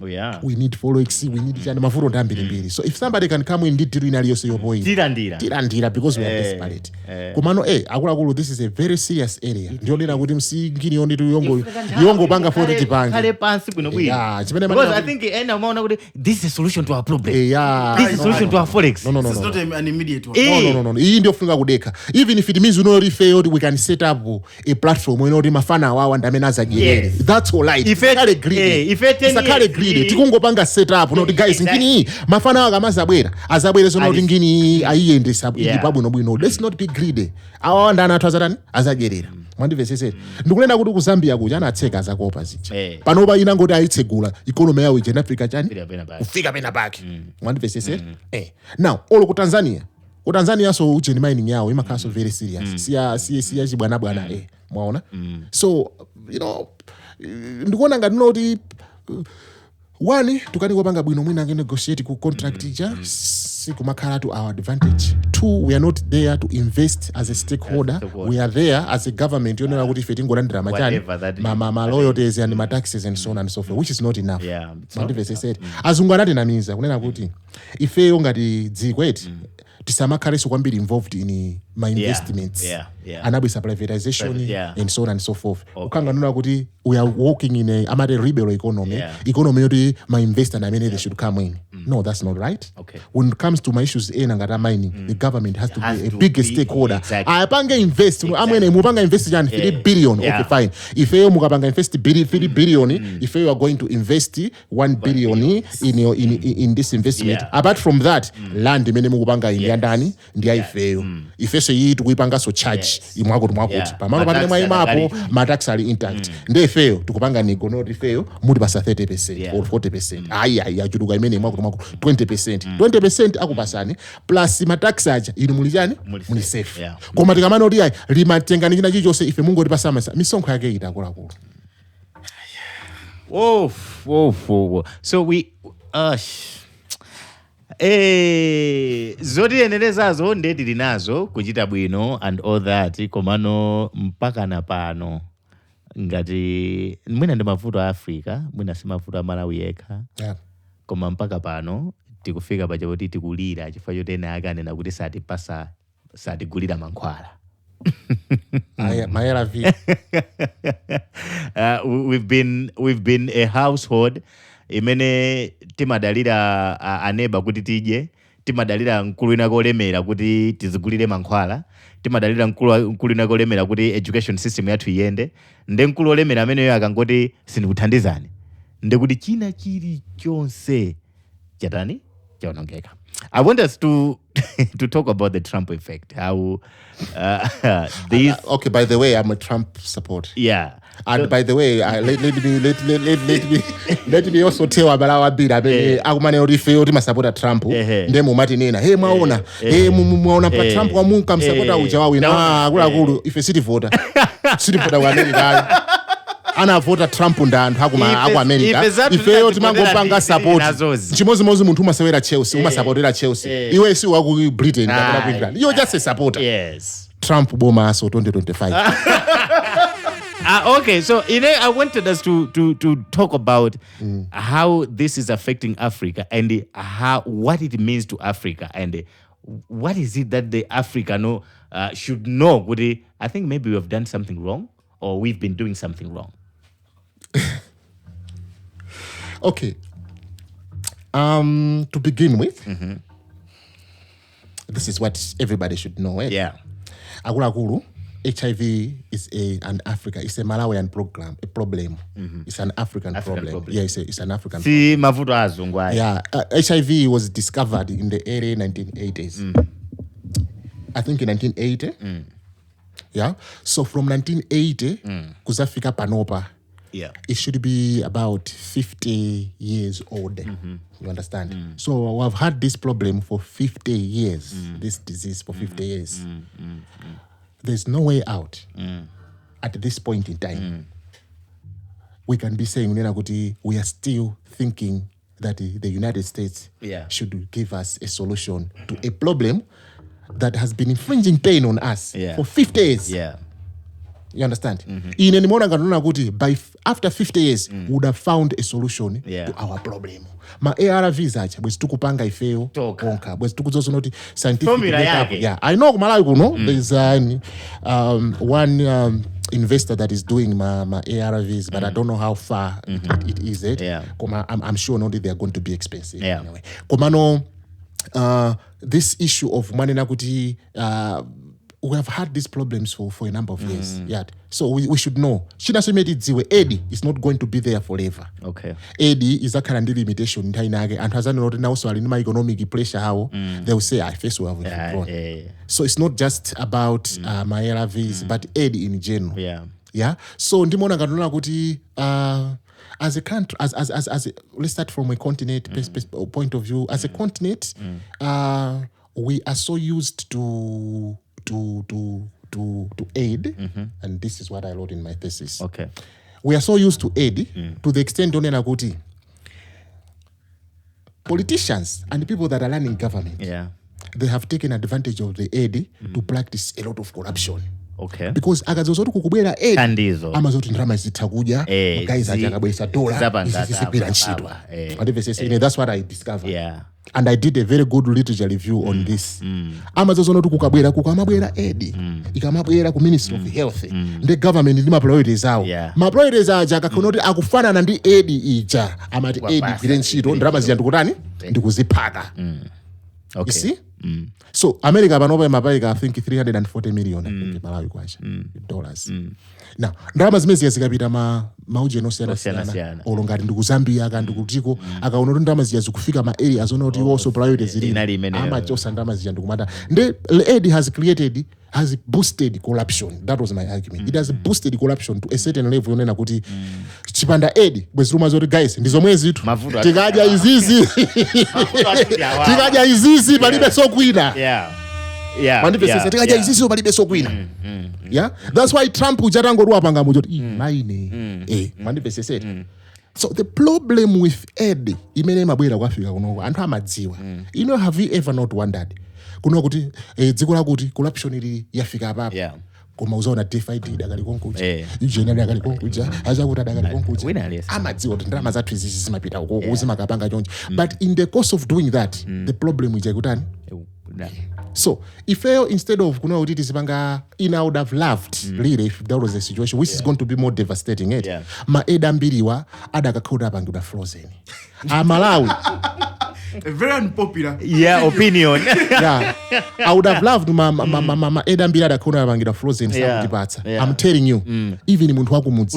we need forex, we need chani mavuto ndambiri. So if somebody can come in deal inaliyonse yopoint tilandira because we are desperate. Komano akulu this is a very serious area. Ndio lena kuti msingini yoni tu yongo panga for tipange. Kale pansi kuno bwino. Because I think ena umaona kuti this is a solution to our problem. This is a solution to our forex. No. This is not an immediate one. No. Hii ndio funga kudeka. Even if it means you know failed, we can set up a platform you know mafana wawa ndamene azagerere. That's all right. Kale greedy. Kale greedy. Tikungopanga set up no guys ngini mafana waga azabwera so no ngini ayiyendesa ibabwe no bwino. Let's not be greedy. Awa ndana twazatani azagerera. Mwandivesese ndikunena kuti ku Zambia kuja anatseka azakopa zicha panoba ina ngoti aitsegula economy yawo ije Africa chani kufika pena pake mwandivesese now all ku Tanzania so uje mining yawo imakhaso very serious siya chibwana mwaona so you know ndikuona ngati noti one tukani kopanga bwino mwina nge negotiate ku contract ija sikumakhala to our advantage. Two, we are not there to invest as a stakeholder. We are there as a government you know kuti ife tingolandira machani ma loyalties and ma taxes and so on and so forth, which is not enough. Mandivese said azungu anatinamiza kunena kuti ife ngati dzikweti tisamakhaleso kwambiri involved in my investments anabwisa privatization and so on and so forth. Ukanganuna kuti we are working in a liberal economy yoti my investor na many they should come in. No, that's not right. When it comes to my issues ngata mining, the government has to be a big stakeholder. Apanga invest amwene mupanga invest jan 3 billion. Okay, fine. If you mukapanga invest 3 billion, if you are going to invest 1 billion in this investment, apart from that, land mene mukupanga ndani ndiya ifeyo. Ifeso yitu kuipanga so charge imwakuti pamano pamene mwayimapo ma tax ali intact. Nde ifeyo tukupanga nego no ifeyo muti basa 30% or 40%. Ayi achuduka imene mwakuti 20% akupasani plus ma tax aja inu mulijani muli safe. Koma tikamano oti ayi limatengani china chichonse ife mungo tipasa misonkho yake itakula. So we zoti enelezazo ndeti linazo kuchita bwino and all that komano mpaka na pano ngati mwina ndi mavuto a Africa mwina si mavuto a Malawi yekha koma mpaka pano tikufika pachoti tikulira chifukwa choti ena akanena kuti satigulira mankhwala. We've been a household imene timadalira aneba kuti tije, timadalira mkulu ina kolemera kuti tizigulire mankhwala, timadalira mkulu ina kolemera kuti education system yathu iyende, nde mkulu olemera amene akangoti sindikuthandizani ndekuti china chili chonse chatani chaonongeka. I want us to talk about the Trump effect. How okay, by the way, I'm a Trump supporter. Yeah. And by the way, let me also tell Malawi bit akumane urife uri masapota Trump nde mumati nena mwaona mwaona pa Trump kwa mungu kamsapota ujawa wina akulu ife city voter wa America ana vota Trump ndandu hakuma aku America ife yoti mangopanga support chimozi munthu umasewera Chelsea umasupportera Chelsea iwe si waku Britain kapena ku England you're just a supporter. Yes. Trump boma so 2025. Okay, so I wanted us to talk about how this is affecting Africa and what it means to Africa and what is it that the African should know. I think maybe we have done something wrong or we've been doing something wrong. Okay. To begin with, this is what everybody should know. Yeah. Agulagulu. HIV is an Africa. It's a Malawian problem. It's an African problem. Yeah, it's an African problem. Yeah, HIV was discovered in the early 1980s. I think in 1980. Yeah. So from 1980, kuzafika panopa. Yeah. It should be about 50 years old. You understand? So I've had this problem for 50 years. This disease for 50 years. There's no way out at this point in time. We can be saying we are still thinking that the United States should give us a solution to a problem that has been infringing pain on us for 50 years. Yeah. You understand? Ine nimeona nganoona kuti after 50 years we would have found a solution to our problem. Ma ARVs acha bwezi tukupanga ifeo konka bwezi tukuzosona kuti scientific makeup. Yeah, I know Malawi kuno there's one investor that is doing my ARVs, but I don't know how far it is. I'm sure not that they are going to be expensive anyway. Komano this issue of money nakuti we have had these problems for a number of years. So we should know. Eddie is not going to be there forever. Okay. Eddie is a kind of limitation. And has now so in my economic pressure how they will say I face we have So it's not just about my ARVs, but Eddie in general. Yeah. So ndimona kanona kuti as a country, as let's start from a continent point of view. As a continent, we are so used to aid, and this is what I wrote in my thesis. Okay, we are so used to aid to the extent that politicians and the people that are running government, they have taken advantage of the aid to practice a lot of corruption. Okay. Because akazozoti kukubwera aid amazoti ndrama zitakuja guys ajakabwesa dola zisipira ntchito. That's what I discovered. And I did a very good literature review on this. Amazozoti kukabwera kukamabwera aid ikamabwera ku Ministry of Health the government ndi ma priorities awo. Ma priorities aja akakonoti akufana na ndi aid ija amati aid igwire ntchito ndrama zija ndikutani ndikuziphaka. Okay. You see? So America panopa mapaika I think 340 million Malawi kwacha dollars. Now ndalama zimezi zikapita mauje no siyana olongati ndi ku Zambia kandi kutiko akaona kuti ndalama zija zikufika ma area azona kuti also priorities zili amachosa ndalama zija ndikumata the aid has boosted corruption. That was my argument. It has boosted corruption to a certain level yonena kuti chipanda aid bweziruma zoti guys ndizomwe zitu tikaja izizi palibe sokwina. Tikaja izizi palibe sokwina. That's why Trump ujatangodwa panga mujoti maine So the problem with aid imene mabwera kwa Africa kuno anthu amadziwa. Have you ever not wondered kuno kuti dziko lakuti corruption ili yafika apa koma uzaona DFID dakali konkuja general dakali konkuja azakuta dakali konkuja amadziwa kuti ndalama zathu izi zimapita uko zimakapanga chonje. But in the course of doing that the problem is kutani. So if instead of kuna kuti tizipanga I would have loved really if that was the situation which is going to be more devastating ma eda mbiriwa adakakhoda apangidwa frozen Malawi. Very unpopular opinion. I would have loved ma eda mbira adakhoda apangidwa frozen samutipatsa. I'm telling you even munthu wakumudzi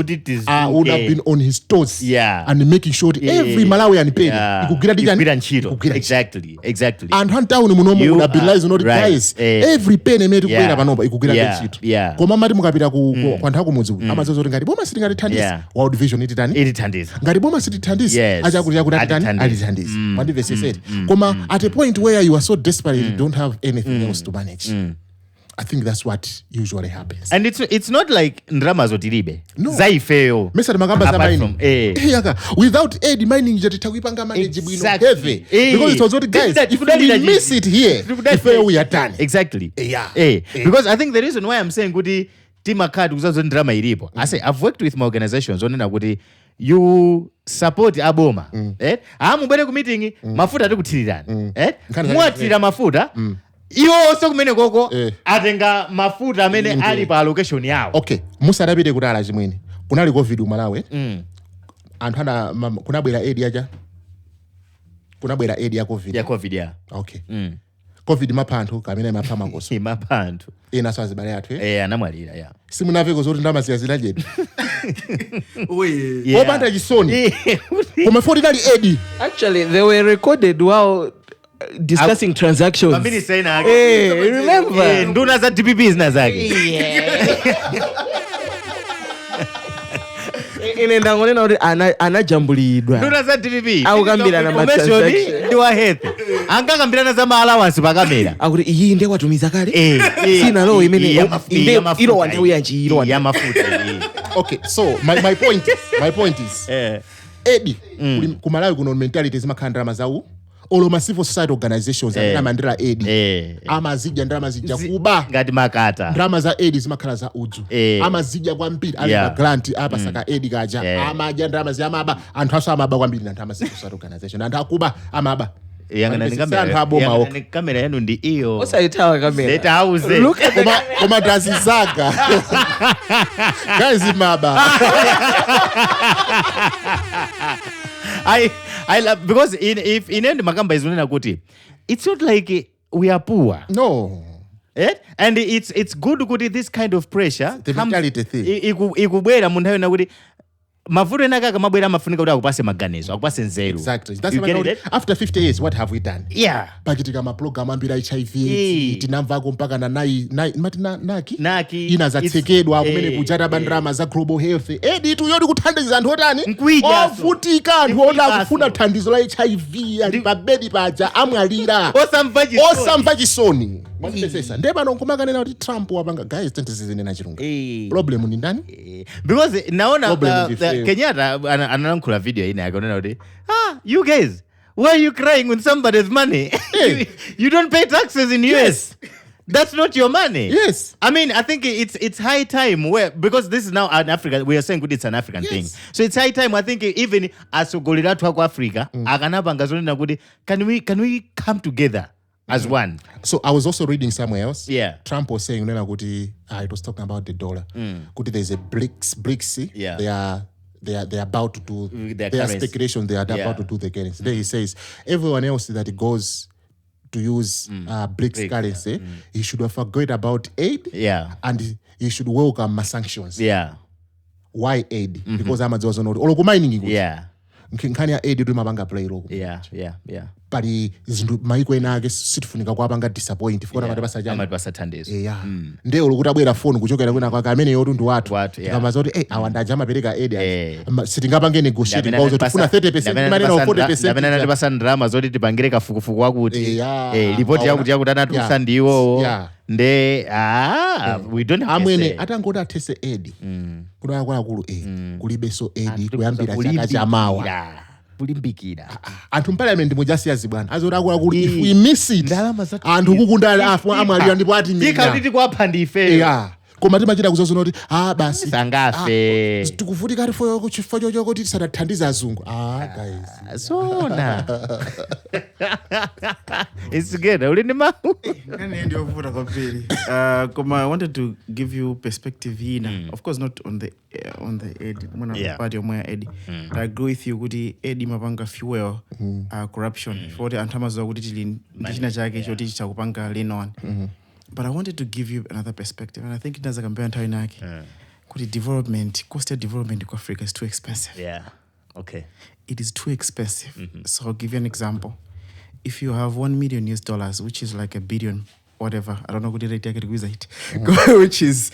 would have been on his toes and making sure every Malawian paid ikugwira ntchito. Exactly. And town muno would have been lies not guys every penny made kukwera panopa ikugwira ntchito. Koma mati mukapita ku kwantha kumudzi amazozoti ngati boma sitingatithandize World Vision itithandize ngati boma sitithandize achakuti alithandize. Koma at a point where you are so desperate you don't have anything else to manage. I think that's what usually happens. And it's not like ndrama zotilibe. Zaifeo. Mesa makamba za mining. Without aid mining jatitakuipanga manage bwino heavy. Because it was what guys if we miss it here if we are done. Exactly. Because I think the reason why I'm saying kuti tima card kuzazo ndrama ilipo. I say I've worked with my organizations onena kuti you support aboma. Amubere ku meeting mafuta tikuthirirana. Mwatira mafuta iyo so kumene koko atenga mafuta amene ali pa allocation yawo. Okay, musadapite kutala chimwene kunali covid Malawi anthu ana kunabwera aid yaja kunabwera aid ya covid okay covid mapanthu kamene mapha makoso mapanthu ena so azibale athu anamwalira simunaveko zoti ndamasiya zilajedi opanda chisoni koma for dali aid actually they were recorded while discussing transactions. Remember? Nduna za DPP zinazake. Inenda ngone na anajambulidwa. Nduna za DPP. Au kambira na transaction. Ndiwa hepe. Anga kambira na za allowance pa kamera. Akuti iyi ndiye watumiza kale. Sina lo imene ilo wanthawi yanji ilo ya mafuta. Okay, so my point is aid kumalawi kuno mentality zimakhandira mazawu olo ma civil society organizations amene amandira aid amazidya ndalama zidya kuba ngati makata ndalama za aid zimakhala za udzu amazidya kwambiri ali pa grant apa saka aid kaja amadya ndalama zi amaba anthu aso amaba kwambiri na ndalama civil society organization anthu akuba amaba yangana kamera yanu ndi iyo osayitawa kamera leta house koma tazisaga guys maba I love, because if in end makamba izunena kuti it's not like we are poor. No. And it's good kuti this kind of pressure the mentality thing ikubwera munthu ayona kuti mavuto enaka akamabwera amafunika kuti akupase maganizo akupase nzeru. Exactly. That's why after 50 years what have we done? Yeah. Pachitika maprogram ambira HIV tinamvako mpaka na naki ina zatsekedwa kumene kuchata bandrama za global health editu yodi kuthandiza anthu otani ovutika anthu ola kufuna thandizo la HIV ali pabedi paja amwalira osamva chisoni mwapesesa ndepano nkumakanena kuti Trump wapanga guys tentisizine chirunga problem ni ndani because naona Kenyatta analankhula video ina akanena kuti you guys, why are you crying with somebody's money? You don't pay taxes in US. That's not your money. Yes. I mean, I think it's high time because this is now an African, we are saying it's an African thing. So it's high time, I think, even as Golira to Africa, can we come together as one? So I was also reading somewhere else. Yeah. Trump was saying, it was talking about the dollar. There's a BRICS. Yeah. They are about to do their speculation. They are about to do the currency. Then he says everyone else that goes to use BRICS currency, he should forget about aid. Yeah. And he should welcome sanctions. Yeah. Why aid? Because Amazon not all mining. Yeah. Nkanya aid do mabanga play role. Yeah. Pali zindu maiko enake situfunika kwapanga disappoint fora matibasa thandizo. Nde olokutabwera phone kuchokera kwina kwa amene yotundu watu kamaza kuti awandaje amapereka aid sitingapange negotiate because tufuna 30% imane na 40%. Ndapena ndipasa ndrama zoti tipangire kafukufuku wakuti report yakuti anatusa ndiwo nde we don't have amwene atangoti athese aid kuna kwakulu kulibeso aid kuyambira chaka chamawa kulimbikira anthu parliament mujasiyazi bwana azoti akulu if we miss it anthu kukunda afu amwalira ndipo ati ndikati kwapha ndife koma timachita kuzozona kuti basi sangafe tikuvutika ati foyo chifukwa chokuti tisadathandiza azungu guys sona it's good uli ni mau ndio vuta kwa pili koma I wanted to give you perspective of course not on the aid mwana party omwe aid I agree with you kuti aid mapanga fuel corruption for anthu amazowa kuti tili ndichina chake choti chakupanga lean on. But I wanted to give you another perspective, and I think it does compare nthawi nake kuti cost of development in Africa is too expensive. Yeah. Okay. It is too expensive. So I'll give you an example. If you have $1 million, which is like $1 billion, whatever, I don't know what I take it with it, which is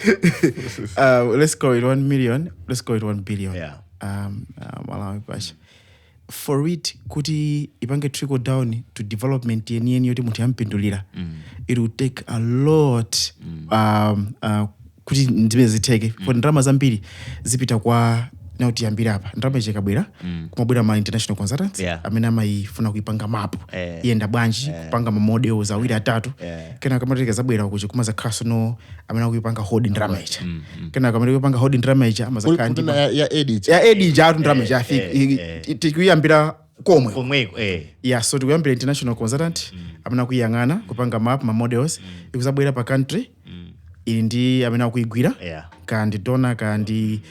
let's call it 1 million. Let's call it 1 billion. Yeah. Malawi Bash. For it, kuti ipange trickle down to development yeni yoti muti yampindulira. It will take a lot kuti ndime ziteke. For ndrama zambiri zipita kwa nauti yambira hapa. Ndrama ichekabwera kumabwera ma international consultants amene amaifuna kuipanga map yenda bwanji kupanga ma models awiri atatu kena kamateka zabwera kuchi kumaza Cardinal amene kuipanga hold ndrama icha kena kamateka kuipanga hold ndrama icha amaza kandi ya edit ja ndrama icha tikuyambira komwe so tikuyambira international consultant amene kuyangana kupanga map ma models ikuzabwera pa country ili ndi amene akuigwira kandi donor kandi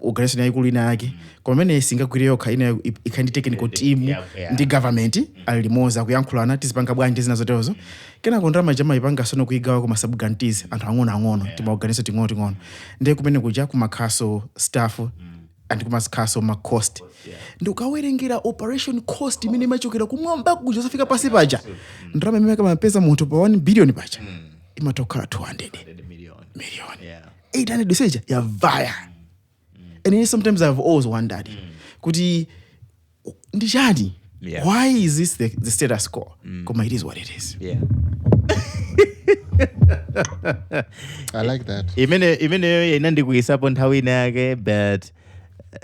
organization yaikulu ina yake komene singagwire yokha ina ikandi technical team ndi government ali limoza kuyankhulana tizipanga bwanji zina zotezo kena kondrama jama ipanga sono kuigawa kuma sub grantees anthu ang'ono tima organization ting'ono ndiye kumene kuja kuma council staff and kuma council ma cost ndi ukawerengera operation cost imene imachokera kumwamba kuja zafika pasi paja ndrama imene kama pesa munthu pa 1 billion paja imatoka 200 million 800 seja ya vaya and sometimes I've always wondered kuti ndijani why is this the status quo koma it is what it is. I like that. Imene inandikuisapo nthawi yake but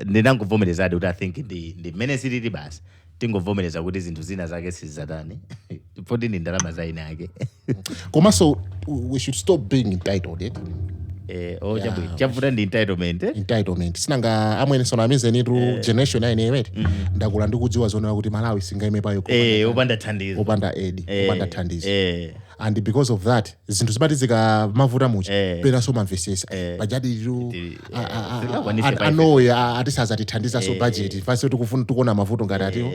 ndinangovomerezadi kuti I think ndi mene silili basi tingovomereza kuti zinthu zina zake sizatani poti ndi ndalama zaine ake komanso we should stop being entitled chavuta ndi entitlement sinanga amwene sono amizenitu generation ayineyo ndakula ndikudziwa zonera kuti Malawi singaime payo opanda thandizo opanda thandizo and because of that zinthu zimati zikamavuta mucha pena so mamvesesa bajaditu anoya atisazatithandiza so budget fasi tikufuna tukona mavuto ngati atiwo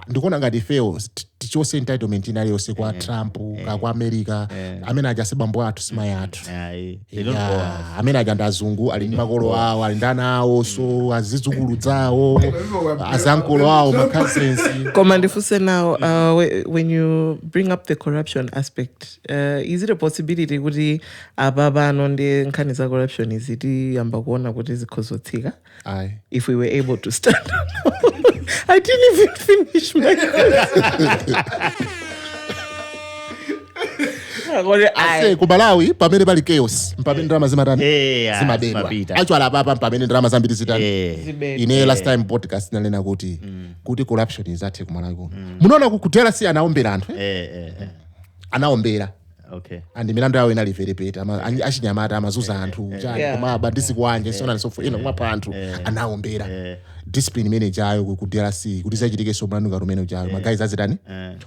ndikuona ngati ifeyo tichose entitlement inaliyonse kwa Trump kwa America amene aja sebambo athu simayi athu amene aja ndazungu ali ndi makolo awo ali ndi ana awo so azidzukulu zawo azankolo awo macousins koma ndifunse now when you bring up the corruption aspect is it a possibility kuti apa pano ndi nkhani za corruption izitiyamba kuona kuti zikhozotsika if we were able to stand I didn't even finish my ku Malawi pamene pali chaos pamene ndalama zimabedwa actually apapa pamene ndalama zambiri zitani ine last time podcast nalena kuti corruption izathe ku Malawi kuno munaona kutela si anaombera anthu anaombera and milandu yawo inali very bad achinyamata amazuza anthu koma abandisi kwanje sona so ina kumapa anthu anaombera discipline manager ayo ku DRC kuti zachitike so mlandu ngarumene ujayo magayi azitani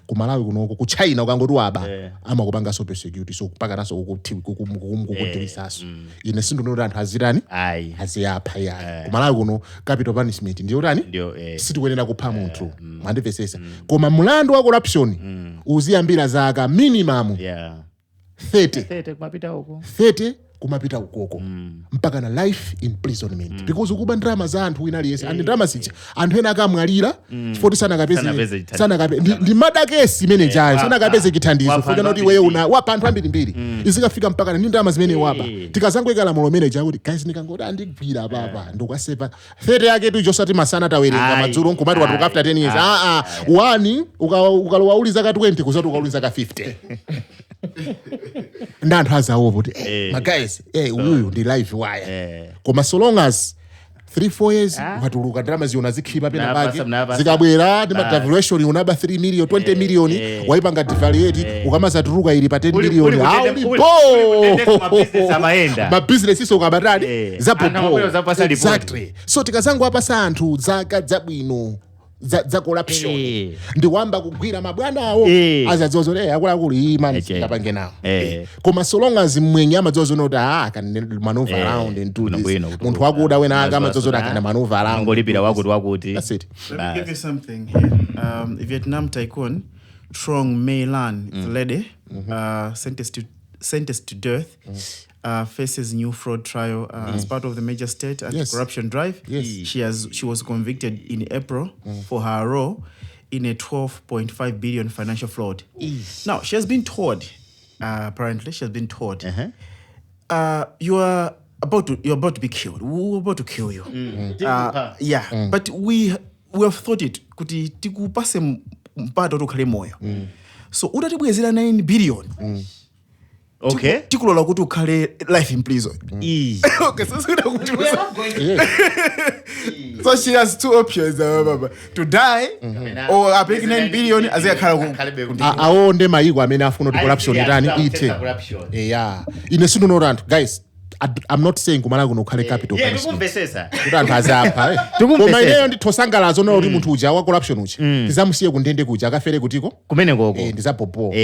ku Malawi kunoko ku China ukangoti waba amakupanga so security so kupaka naso kukudilisaso ine sindunoti anthu azitani aziyapha ya ku Malawi kuno capital punishment ndiyo tani sitikuyenera kupha munthu mwandipesesa koma mlandu wa corruption uziyambira zaka minimum 30 kumapita ukoko mpaka na life imprisonment because ukuba ndrama za anthu ina liyese and ndrama sicha anthu ena akamwalira chifoti sana kapeze ndi madakesi imene jayo sana kapeze chithandizo funa kuti wewe una wapa anthu ambiri izikafika mpaka ndi ndrama zimene wapa tikazangweka lamulo manager kuti guys nikangoti andigwira papa ndokwasepa 30 yake tu josati masana tawerenga madzulo nkumati watu after 10 years one ukalowa ka 20 kuzoti ukauliza ka 50 ndanthu azawo kuti my guys uyu ndi live wire koma so long as 3-4 years ukatuluka drama ziona zikhipa pena baki zikabwera ndi valuation unaba 3 million 20 million waipanga devaluate ukamazatuluka ili pa 10 million ma business iso ukabatadi zapopo exactly so tikazangu hapa sa anthu zaka zabwino za corruption ndiwamba kugwira mabwana awo azadziwa akulu imani ngapange nawo koma so long as mwenye amadziwa nota can maneuver around and do this munthu wakuda wena akamadziwa can maneuver around ngolipira wakuti that's it. Let me give you something here. Vietnam tycoon Trong My Lan Litete sentenced to death faces new fraud trial as part of the major state anti-corruption drive. She was convicted in April for her role in a 12.5 billion financial fraud. Now she has been told, apparently she has been told, you're about to be killed. We're about to kill you. But we have thought it kuti tikupase mpata ukhale moyo. So utatibwezera 9 billion. Okay. Tikulola kuti ukhale life in prison. Okay, so she has two options to die or apeke 9 billion azikakhala aonde mayiko amene afuna kuti corruption itani ite ine sindunoti guys I'm not saying kumala kuno ukhale capital punishment kuti anthu azapha koma ineyo ndithosangalazo nalo kuti munthu uja wa corruption uja tizamusiye kundende kuja akafere kutiko kumene ngoko ndizapopo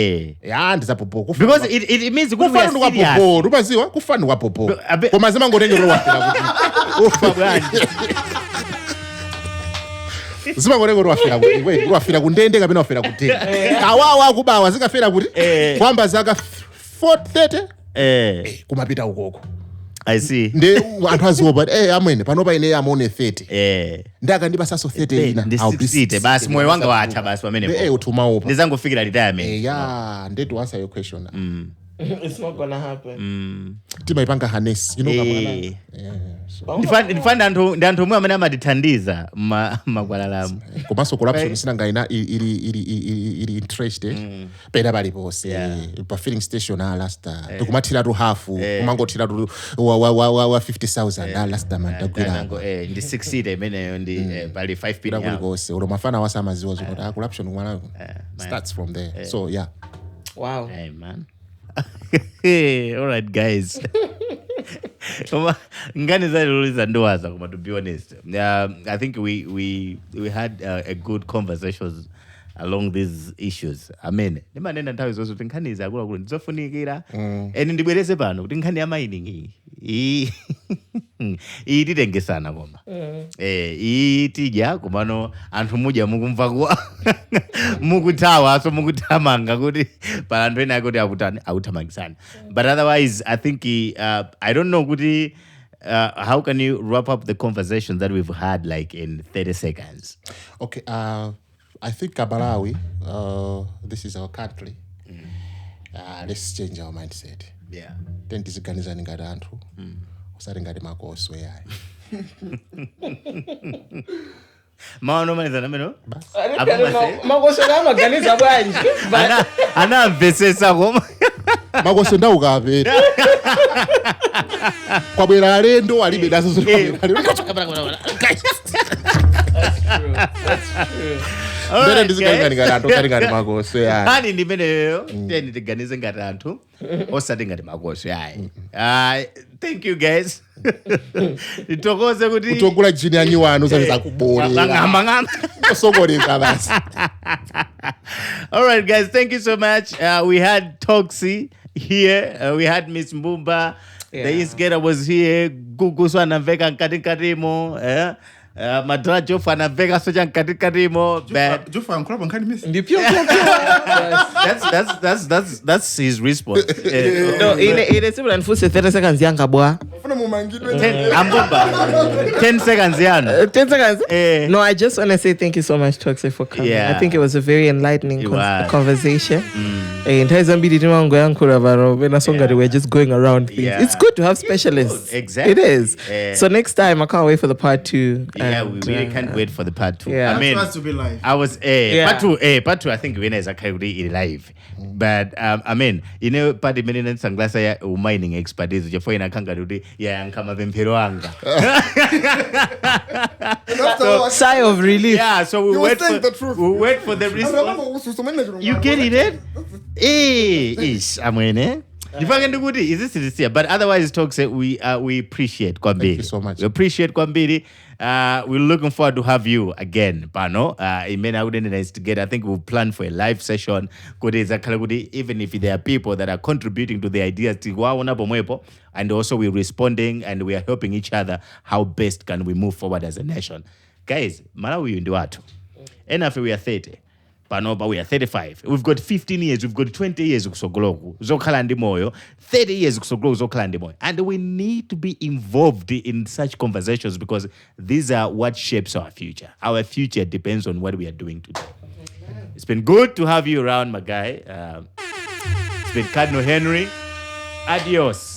ndizapopo because it means kuti we are serious umaziwa kufana kwa popo koma zimangotengera wafika kuti ufa bwanji zimangotengera wafika kundende kapena wafika kuteka awawa akubawa zikafera kuti kwamba zaka 430 kumapita ukoko I see. Nde anthu aziwopa amwene panopa ine amone 30 ndakandipa saso 30 ina ndisite basi moyo wanga watha basi pamenepo utumaopa ndizangofikira retirement nde to answer your question It's not gonna happen. timaipanga harness, you know Eh. so ndifanda anthu omwe amene amatithandiza makwalalamu komanso corruption sinanga ina ili interested pena paliponse pa filling station lasta tikumathiratu hafu kumangothiratu wa 50,000 lasta mandagwira ndi 6 seat imeneyo ndi pali 5 pin kulikonse ulo mafana wasamaziwa zokuti corruption kumalawi starts from there. So yeah. Wow. Hey man. All right guys. Ngani zaliuliza ndowaza kuma, to be honest. I think we had a good conversations along these issues. Amen. Nimanena nthawi zonse kuti nkhani zakulu ndizofunikira. And ndibwereze pano kuti nkhani ya mining iyi titengesana koma. Tija kumano anthu muja mukumva kuwa mukutawa so mukutamanga kuti pala anthu ena kuti akuthamangisana. But otherwise I think I don't know kuti how can you wrap up the conversation that we've had like in 30 seconds? Okay, I think Malawi, this is our country. Let's change our mindset. Yeah. Then tiziganizani ngati anthu usati ngati makoswe yayi. Maono manizana meno? Makoswe amaganiza bwanji. Anamvesesa koma. Makoswe ndawukapeta. Kwabwera alendo alibe nazo zokapeta. Mbere ndiziganizani ngati anthu osati ngati makoswe yayi. Hani ndimeneyo teni tiganize ngati anthu osati ngati makoswe yayi. Thank you guys. Itokoze kuti utogula jini yanyi wanu za kubolera. Ngama. Sogoleza basi. All right guys, thank you so much. We had Toxi here. We had Miss Mbumba. The Instigator was here. Gugu so anaveka nkatikatimo. Madra Geoff anaveka soja nkatikatimo. Geoff ankulapa nkani miss. Ndipyo. That's his response. No, ile sibula nfuse 30 seconds yanga bwa. Funa mumangidwe. Mbumba. 10 seconds yano. 10 seconds? No, I just want to say thank you so much, Toxic, for coming. Yeah. I think it was a very enlightening conversation. Yeah. We're just going around things. Yeah. It's good to have specialists. Exactly. It is. Yeah. So next time, I can't wait for the part 2. Yeah, we really can't wait for the part 2. Yeah. I mean, That has to be live. I was part 2 I think when is actually live. But I mean, you know, part the minute sanglasa ya mining expertise je foi na kanga dudi ya ankama vempero anga. So, sigh of relief. Yeah, so we wait for the response. You get it? Ish amwene. Ndifake ndikuti is this here, but otherwise talks we appreciate Kwambiri. Thank you so much. We appreciate Kwambiri. We're looking forward to have you again, Pano. It may not be nice together. I think we'll plan for a live session. Even if there are people that are contributing to the ideas, and also we're responding and we are helping each other. How best can we move forward as a nation? Guys, Malawi ndi watu. Enough, we are 30. Panopa, we are 35. We've got 15 years, we've got 20 years kusogoloku zokhala ndi moyo, 30 years kusogoloku zokhala ndi moyo, and we need to be involved in such conversations because these are what shapes our future. Our future depends on what we are doing today. It's been good to have you around, my guy. It's been Cardinal Henry. Adios.